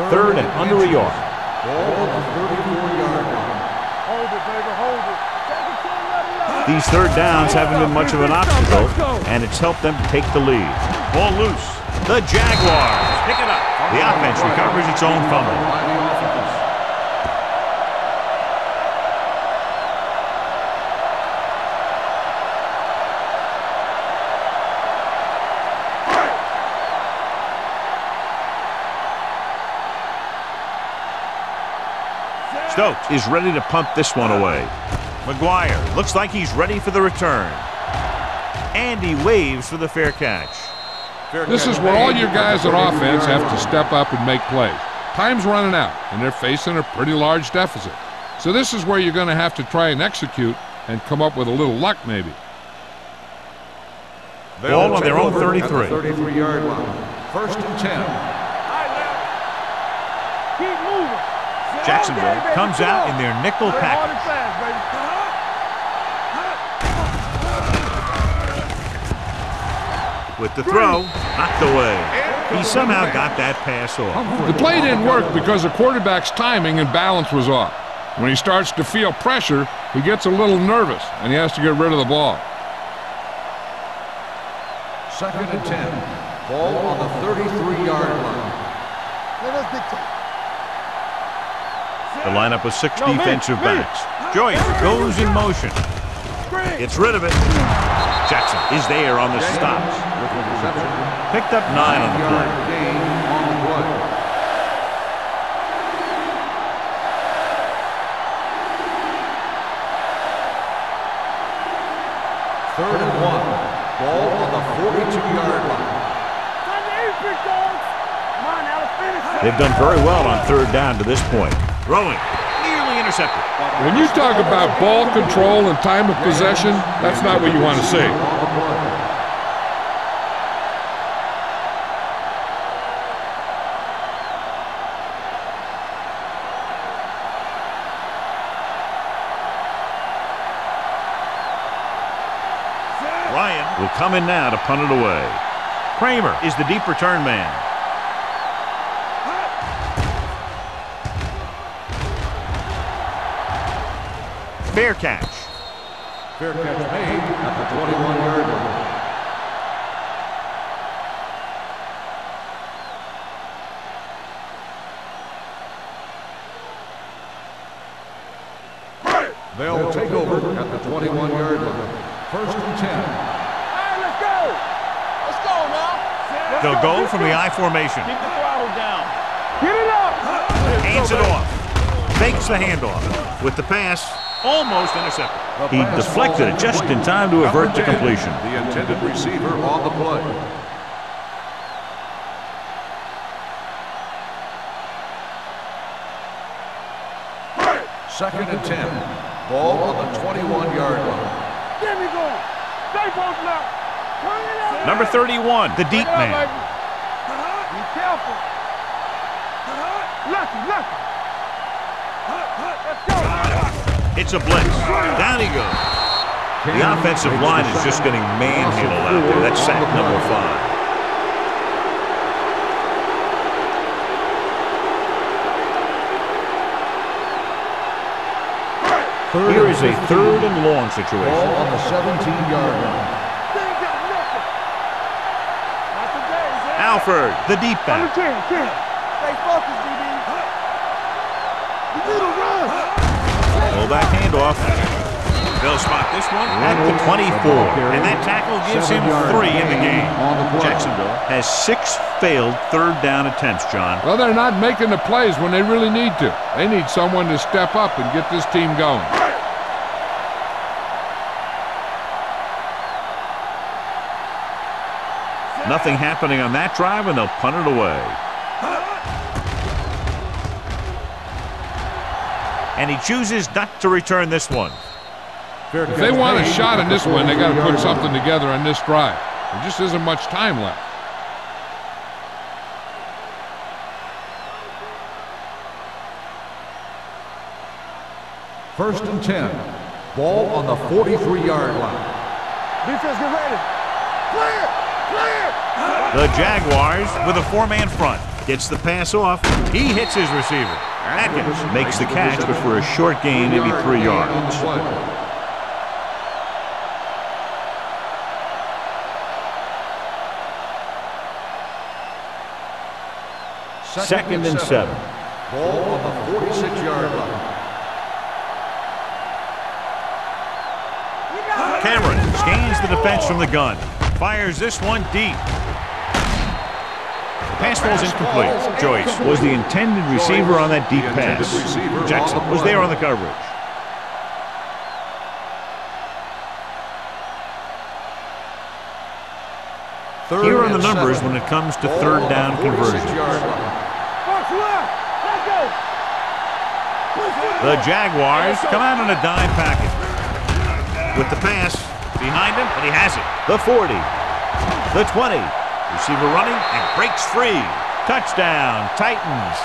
Third and under a yard. Ball on the 34-yard line. Hold it, baby. Hold it. Take it to him, let it out. These third downs haven't been much of an obstacle, and it's helped them to take the lead. Ball loose. The Jaguars pick it up. The offense recovers its own fumble. By the offense. Stokes is ready to punt this one away. McGuire looks like he's ready for the return. And he waves for the fair catch. This is where all your guys on offense have to step up and make plays. Time's running out, and they're facing a pretty large deficit. So this is where you're going to have to try and execute and come up with a little luck, maybe. Ball on their own 33. 33-yard line. First and 10. Keep moving. Jacksonville comes out in their nickel Hard and package. fast, baby. With the throw, knocked away. He somehow got that pass off. The play didn't work because the quarterback's timing and balance was off. When he starts to feel pressure, he gets a little nervous, and he has to get rid of the ball. Second and 10. Ball on the 33-yard line. Let us dictate. The lineup of 6 defensive backs. Joyce goes in motion. Gets rid of it. Jackson is there on the stops. Picked up 9 on the play. Gain on the play. Third and 1. Ball on the 42-yard line. They've done very well on third down to this point. Throwing, nearly intercepted. When you talk about ball control and time of possession, that's not what you want to see. Ryan will come in now to punt it away. Kramer is the deep return man. Fair catch. Fair catch made at the 21-yard line. They'll take over at the 21-yard line. First and 10. All right, let's go. Let's go now. They'll go from the I formation. Keep the throttle down. Get it up. Hands it off. Fakes the handoff. With the pass, almost intercepted. He deflected it just in time to avert the completion. The intended receiver on the play. Second and 10. Ball on the 21-yard line. Get me going. Stay posted out. Turn it out. Number 31, the deep man. Be careful. Lucky. Let's go. It's a blitz. Down he goes. The offensive line is just getting manhandled out there. That's sack number 5. Here is a third and long situation. Ball on the 17-yard line. Alford, the deep back. Stay focused, DB. You need a run. Pull back handoff. They'll spot this one at the 24. And that tackle gives him 3 in the game. Jacksonville has 6 failed third down attempts, John. Well, they're not making the plays when they really need to. They need someone to step up and get this team going. Nothing happening on that drive, and they'll punt it away. And he chooses not to return this one. If they want a shot in this one, they got to put something together on this drive. There just isn't much time left. First and 10. Ball on the 43-yard line. Defense, get ready. Clear. The Jaguars with a 4-man front. Gets the pass off. He hits his receiver. Atkins makes the catch, but for a short gain, maybe 3 yards. Second and 7. Ball on the 46-yard line. Cameron scans the defense from the gun. Fires this one deep. The pass falls incomplete. Joyce was the intended receiver on that deep pass. Jackson was there on the coverage. Here are the numbers when it comes to third down conversions. The Jaguars come out in a dime package. With the pass behind him, and he has it. The 40, the 20. Receiver running and breaks free. Touchdown, Titans.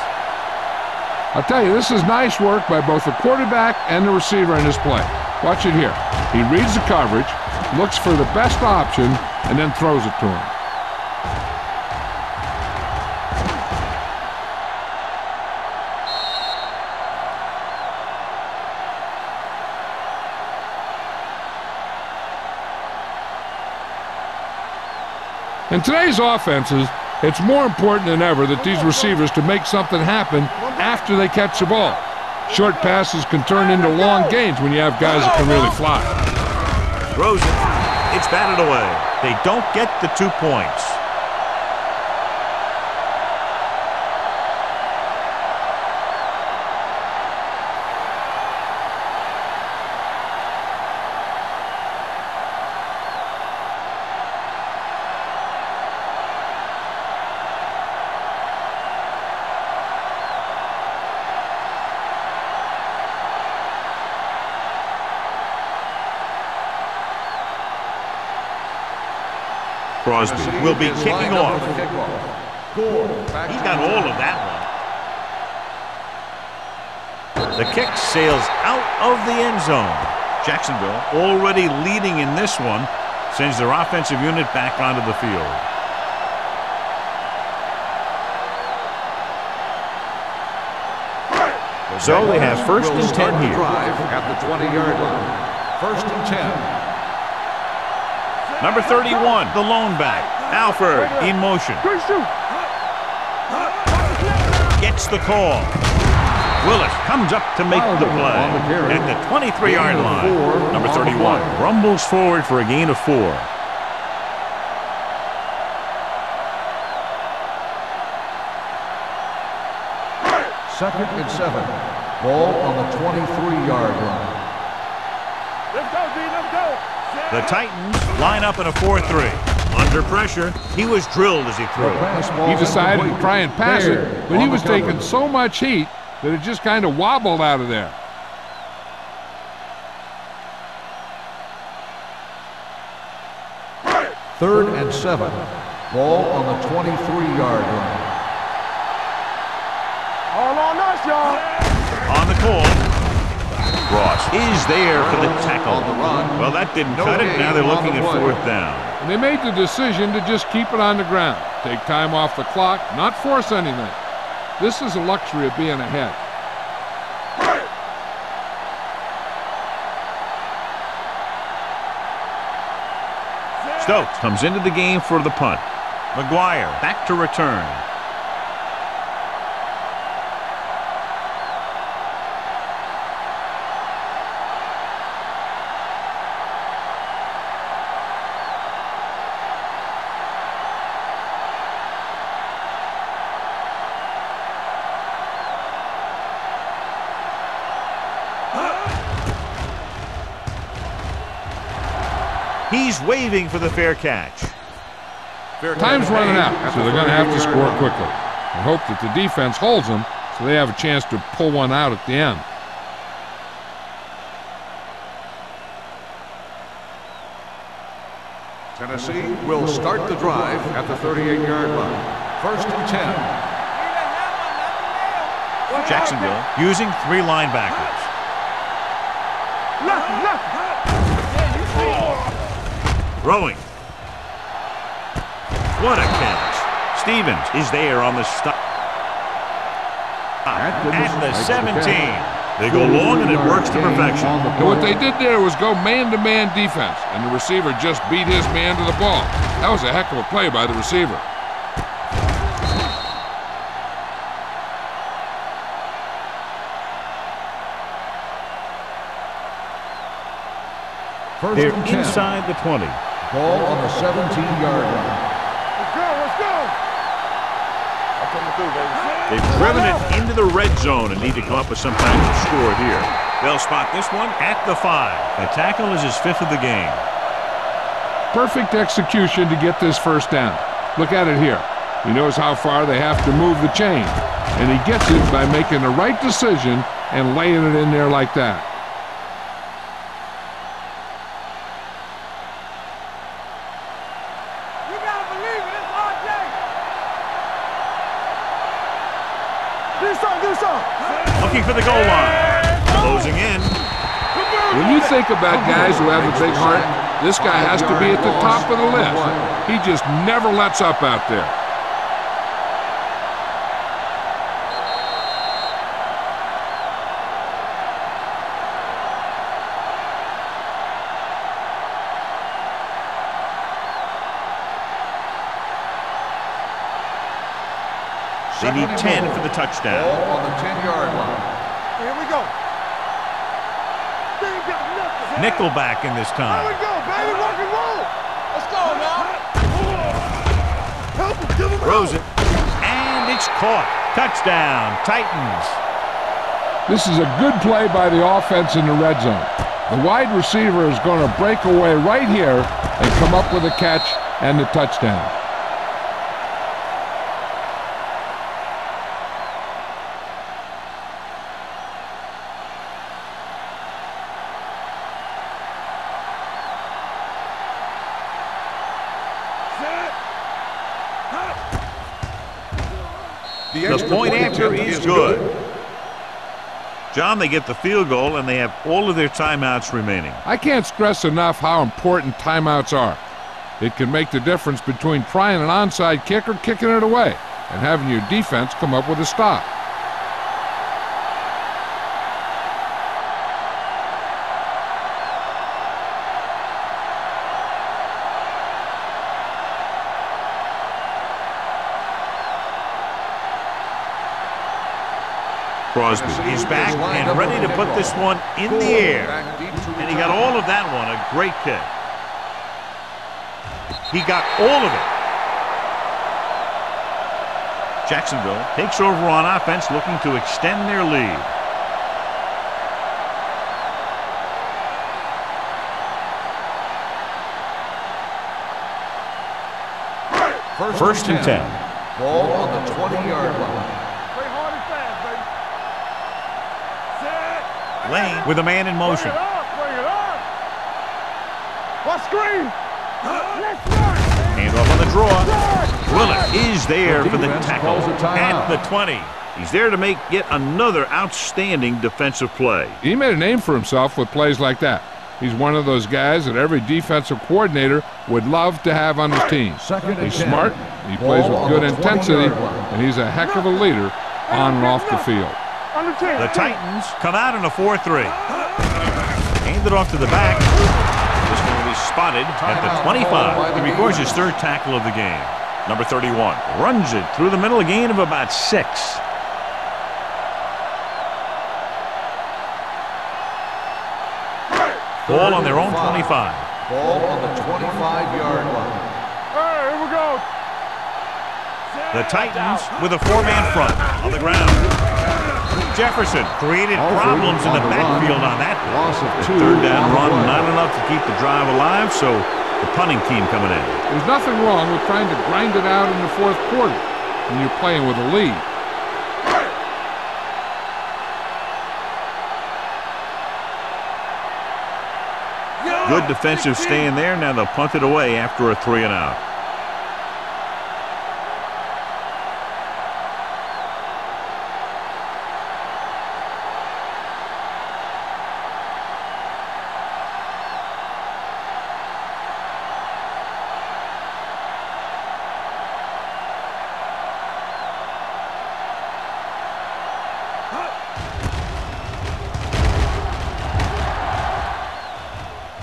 I'll tell you, this is nice work by both the quarterback and the receiver in this play. Watch it here. He reads the coverage, looks for the best option, and then throws it to him. In today's offenses, it's more important than ever that these receivers to make something happen after they catch the ball. Short passes can turn into long gains when you have guys that can really fly. Throws it. It's batted away. They don't get the 2 points. Crosby will be kicking off. He got all of that one. The kick sails out of the end zone. Jacksonville already leading in this one, sends their offensive unit back onto the field. So they have first and 10 here. At the 20-yard line. First and 10. Number 31, the lone back. Alford in motion. Gets the call. Willis comes up to make the play at the 23-yard line. Number 31 rumbles forward for a gain of 4. Second and 7. Ball on the 23-yard line. Let's go, D. Let's go. The Titans line up in a 4-3. Under pressure, he was drilled as he threw. He decided to try and pass it, but he was taking so much heat that it just kind of wobbled out of there. 3rd and 7. Ball on the 23-yard line. All on us, y'all. On the call. Ross is there for the tackle. On the run. Well, that didn't cut it. Now they're looking at 4th down. And they made the decision to just keep it on the ground. Take time off the clock, not force anything. This is a luxury of being ahead. Stokes comes into the game for the punt. McGuire back to return. He's waving for the fair catch. Time's running out, so they're going to have to score quickly. I hope that the defense holds them so they have a chance to pull one out at the end. Tennessee will start the drive at the 38-yard line. 1st and 10. Jacksonville using 3 linebackers. Throwing. What a catch. Stevens is there on the stop. At the 17. They go long and it works to perfection. And what they did there was go man-to-man defense, and the receiver just beat his man to the ball. That was a heck of a play by the receiver. They're inside the 20. Ball on the 17-yard line. Let's go. They've driven it into the red zone and need to come up with some kind of score here. They'll spot this one at the 5. The tackle is his 5th of the game. Perfect execution to get this 1st down. Look at it here. He knows how far they have to move the chain, and he gets it by making the right decision and laying it in there like that. Looking for the goal line. Closing in. When you think about guys who have a big heart, this guy has to be at the top of the list. He just never lets up out there. They need 10 for the touchdown. Ball on the 10-yard line. Here we go. They ain't got nothing. Nickelback in this Here time. we go, baby. Rock and roll. Let's go now. Help him, give him Throws it. And it's caught. Touchdown, Titans. This is a good play by the offense in the red zone. The wide receiver is going to break away right here and come up with a catch and the touchdown. The point after is good. John, they get the field goal, and they have all of their timeouts remaining. I can't stress enough how important timeouts are. It can make the difference between trying an onside kick or kicking it away and having your defense come up with a stop. Crosby is back and ready to put this one in the air. And he got all of that one, a great kick. He got all of it. Jacksonville takes over on offense, looking to extend their lead. First and 10. Ball on the 20-yard line. Play hard and fast, baby. Set. Lane with a man in motion. Bring it up. What screen? Let's run. Hand off on the draw. Willett is there for the tackle at the 20. He's there to make yet another outstanding defensive play. He made a name for himself with plays like that. He's one of those guys that every defensive coordinator would love to have on his team. He's smart, he plays with good intensity, and he's a heck of a leader on and off the field. The Titans come out in a 4-3. Hand it off to the back. This one will be spotted at the 25. He records his third tackle of the game. Number 31 runs it through the middle, a gain of about 6. Ball on their own 25. Ball on the 25-yard line. Hey, here we go. The Titans with a 4-man front on the ground. Jefferson created problems in the backfield on that. Loss of 2. Third down run, not enough to keep the drive alive, so the punting team coming in. There's nothing wrong with trying to grind it out in the fourth quarter when you're playing with a lead. Good defensive stand there. Now they'll punt it away after a 3-and-out.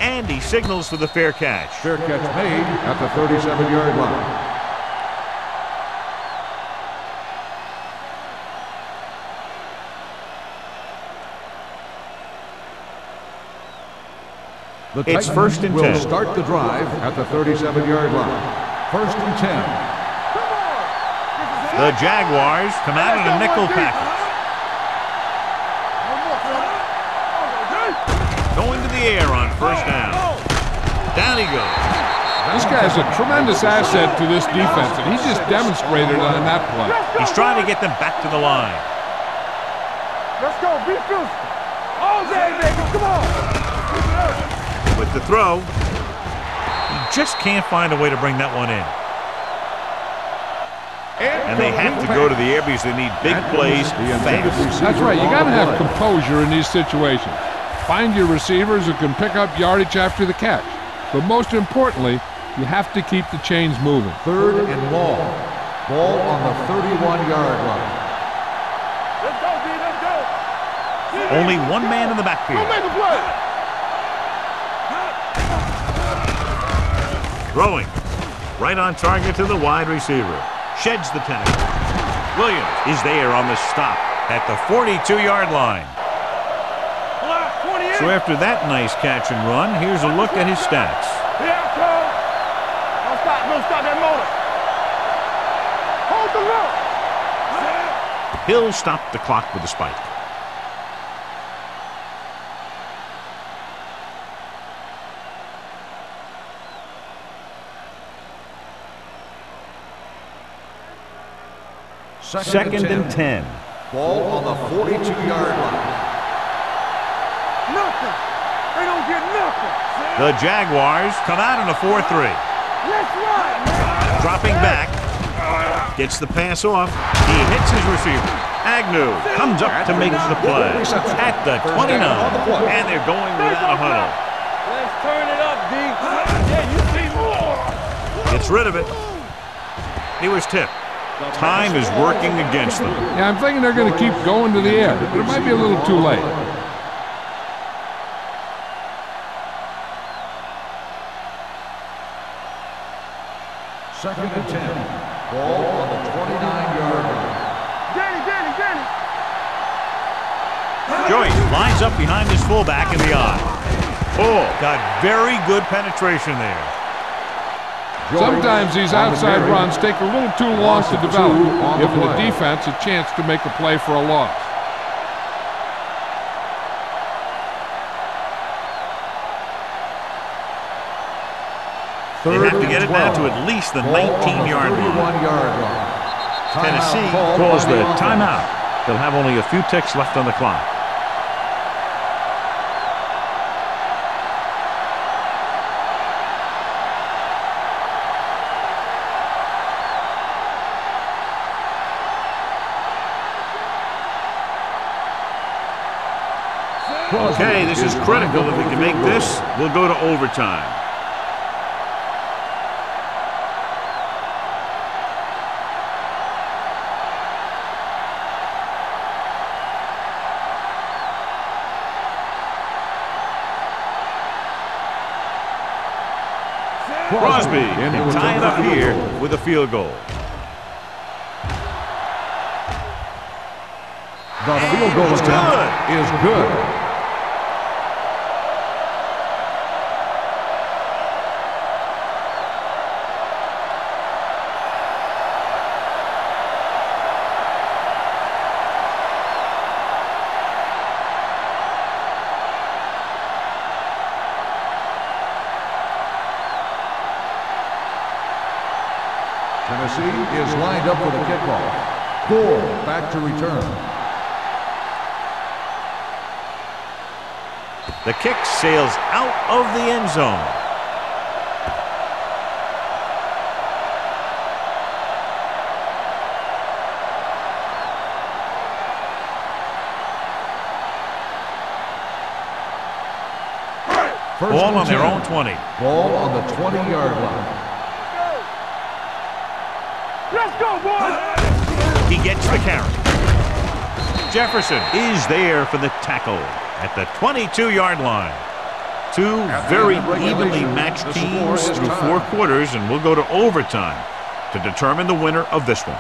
And he signals for the fair catch. Fair catch made at the 37-yard line. The It's Titans first and 10. will start the drive at the 37-yard line. First and 10. The Jaguars come out in a nickel package. Going to the air on first down. Down he goes. This guy's a tremendous asset to this defense, and he just demonstrated on that play. He's trying to get them back to the line. Let's go. Be fierce. All day, baby. Come on. With the throw, he just can't find a way to bring that one in. And they have to go to the air because they need big plays fast. That's right. You got to have composure in these situations. Find your receivers who can pick up yardage after the catch. But most importantly, you have to keep the chains moving. Third and long. Ball on the 31-yard line. Let's go, D. Let's go. Only one man in the backfield. Go make a play. Throwing. Right on target to the wide receiver. Sheds the tackle. Williams is there on the stop at the 42-yard line. So after that nice catch and run, here's a look at his stats. Here I come. Don't stop that motor. Hold the look. He'll stop the clock with a spike. Second and 10. Ball on the 42-yard line. Nothing. They don't get nothing. The Jaguars come out in a 4-3. Let's run. Dropping back. Gets the pass off. He hits his receiver. Agnew comes up to make the play at the 29. And they're going without a huddle. Let's turn it up, D. Yeah, you see more. Gets rid of it. He was tipped. Time is working against them. Yeah, I'm thinking they're going to keep going to the air, but it might be a little too late. Second and 10. Ball on the 29-yard line. Danny. Joyce lines up behind his fullback in the eye. Oh, got very good penetration there. Sometimes these outside runs take a little too long to develop, giving the defense a chance to make a play for a loss. They have to get it now to at least the 19-yard line. Tennessee calls the timeout. They'll have only a few ticks left on the clock. Okay, this is critical. If we can make this, we'll go to overtime. Crosby can tie it up here with a field goal. The field goal attempt is good. Tennessee is lined up for the kickoff. Gore back to return. The kick sails out of the end zone. Ball on their own 20. Ball on the 20-yard line. Let's go, boys! He gets the carry. Jefferson is there for the tackle at the 22-yard line. Two very evenly matched teams through 4 quarters, and we'll go to overtime to determine the winner of this one.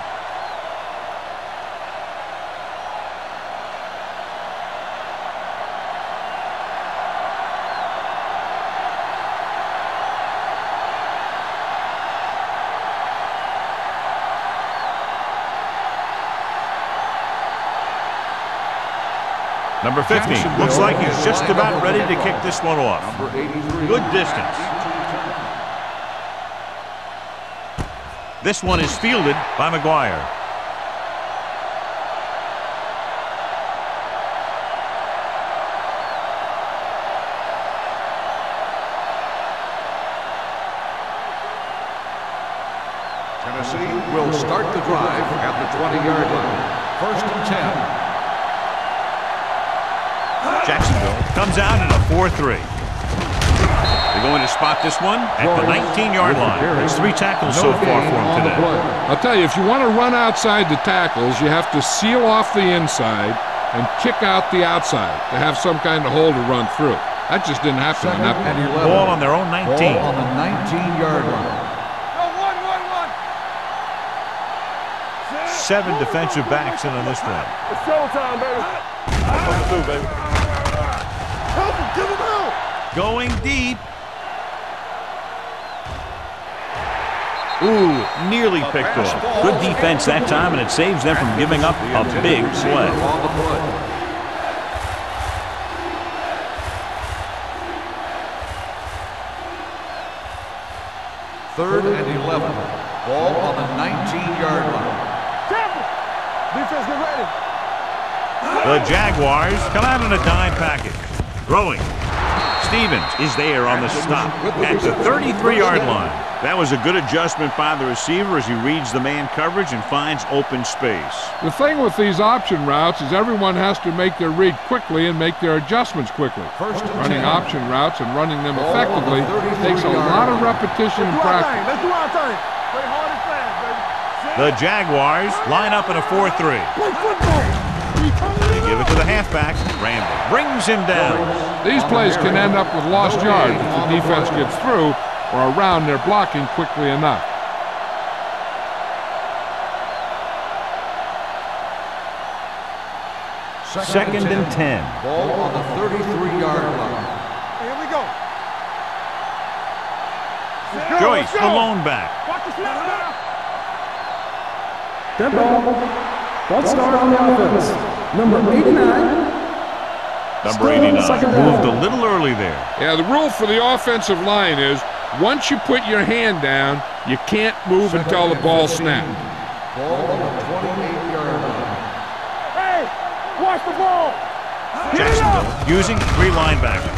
Number 15 looks like he's just about ready to kick this one off. Good distance. This one is fielded by McGuire. Tennessee will start the drive at the 20-yard line. 1st and 10. Jacksonville comes out in a 4-3. They're going to spot this one at the 19-yard line. There's 3 tackles so far for him today. I'll tell you, if you want to run outside the tackles, you have to seal off the inside and kick out the outside to have some kind of hole to run through. That just didn't happen in that one. Ball on their own 19. Ball on the 19-yard line. 7 defensive backs in on this one. It's showtime, baby. Come through, baby. Help him, give him help. Going deep. Ooh, nearly picked off. Good defense that time, and it saves them from giving up a big play. 3rd and 11. Ball on the 19-yard line. Defense, get ready. The Jaguars come out in a dime package. Throwing. Stevens is there on the stop at the 33-yard line. That was a good adjustment by the receiver as he reads the man coverage and finds open space. The thing with these option routes is everyone has to make their read quickly and make their adjustments quickly. Running option routes and running them effectively takes a lot of repetition and practice. Let's do our thing. Play hard and fast, baby. The Jaguars line up in a 4-3. Play football. They give it to the halfback. Randall brings him down. These plays can end up with lost yards if the defense gets through or around their blocking quickly enough. Second and 10. Ball on the 33-yard line. Here we go. Joyce, the lone back. Watch the snap now. Dead ball. Ball start on the offense. Number 89. Number 89 moved a little early there. Yeah, the rule for the offensive line is once you put your hand down, you can't move until the ball snaps. Ball on the 28-yard line. Hey, watch the ball. Jacksonville using 3 linebackers.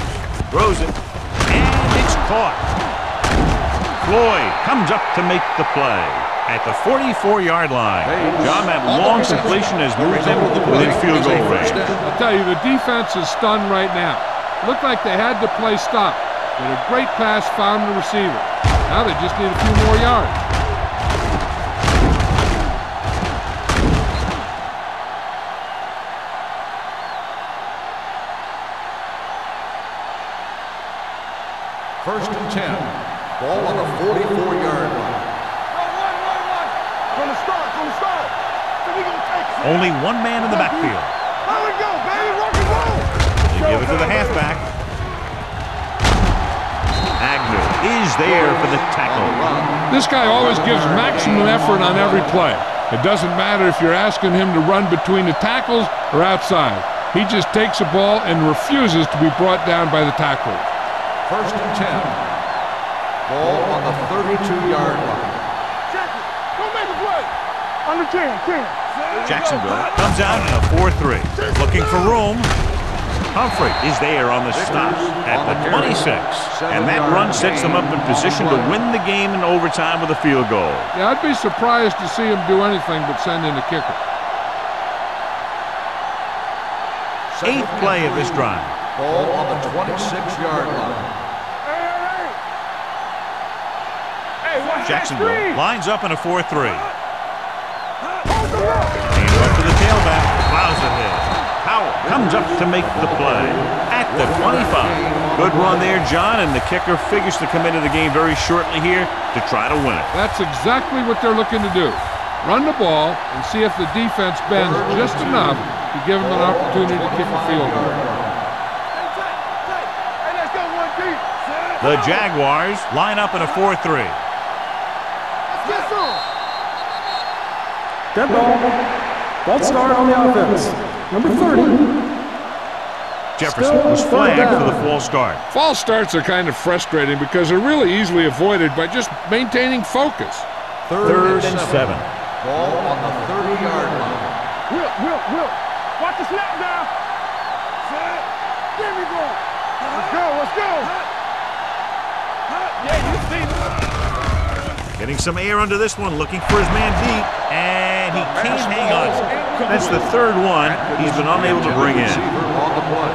Throws it, and it's caught. Floyd comes up to make the play. at the 44-yard line. John, that long completion has moved them within field goal range. I'll tell you, the defense is stunned right now. Looked like they had the play stopped, but a great pass found the receiver. Now they just need a few more yards. First and 10. Ball on the 44-yard line. From the start. So we gonna take it. Only one man in the backfield. There we go, baby. Rock and roll. They give it to the halfback. Agnew is there for the tackle. This guy always gives maximum effort on every play. It doesn't matter if you're asking him to run between the tackles or outside. He just takes the ball and refuses to be brought down by the tackler. First and 10. Ball on the 32-yard line. Check it. Go make a play. Under 10. Jacksonville comes out in a 4-3. Looking for room. Humphrey is there on the stop at the 26. And that run sets them up in position to win the game in overtime with a field goal. Yeah, I'd be surprised to see him do anything but send in a kicker. Eighth play of this drive. Ball on the 26-yard line. Jacksonville lines up in a 4-3. Hand up to the tailback. Plows ahead. Howell comes up to make the play at the 25. Good run there, John, and the kicker figures to come into the game very shortly here to try to win it. That's exactly what they're looking to do. Run the ball and see if the defense bends just enough to give them an opportunity to kick a field goal. The Jaguars line up in a 4-3. Dead ball. False start on the offense. Number 30. Jefferson was flagged for the false start. False starts are kind of frustrating because they're really easily avoided by just maintaining focus. Third and 7. Ball on the 30-yard line. Will. Watch the snap down. Give me ball. Let's go. Yeah, you see me. Getting some air under this one, looking for his man deep, and he can't hang on. That's the third one he's been unable to bring in. On the play.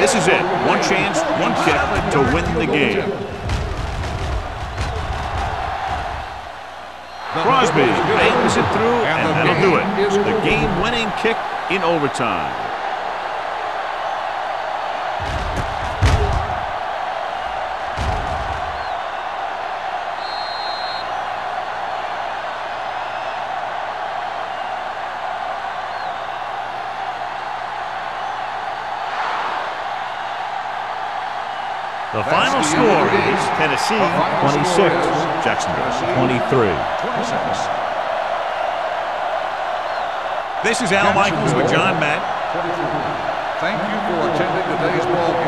This is it. One chance, one kick to win the game. Crosby bangs it through, and that'll do it. The game-winning kick in overtime. The final score is Tennessee 26, Jacksonville 23. This is Al Michaels with John Matt. Thank you for attending today's ball game.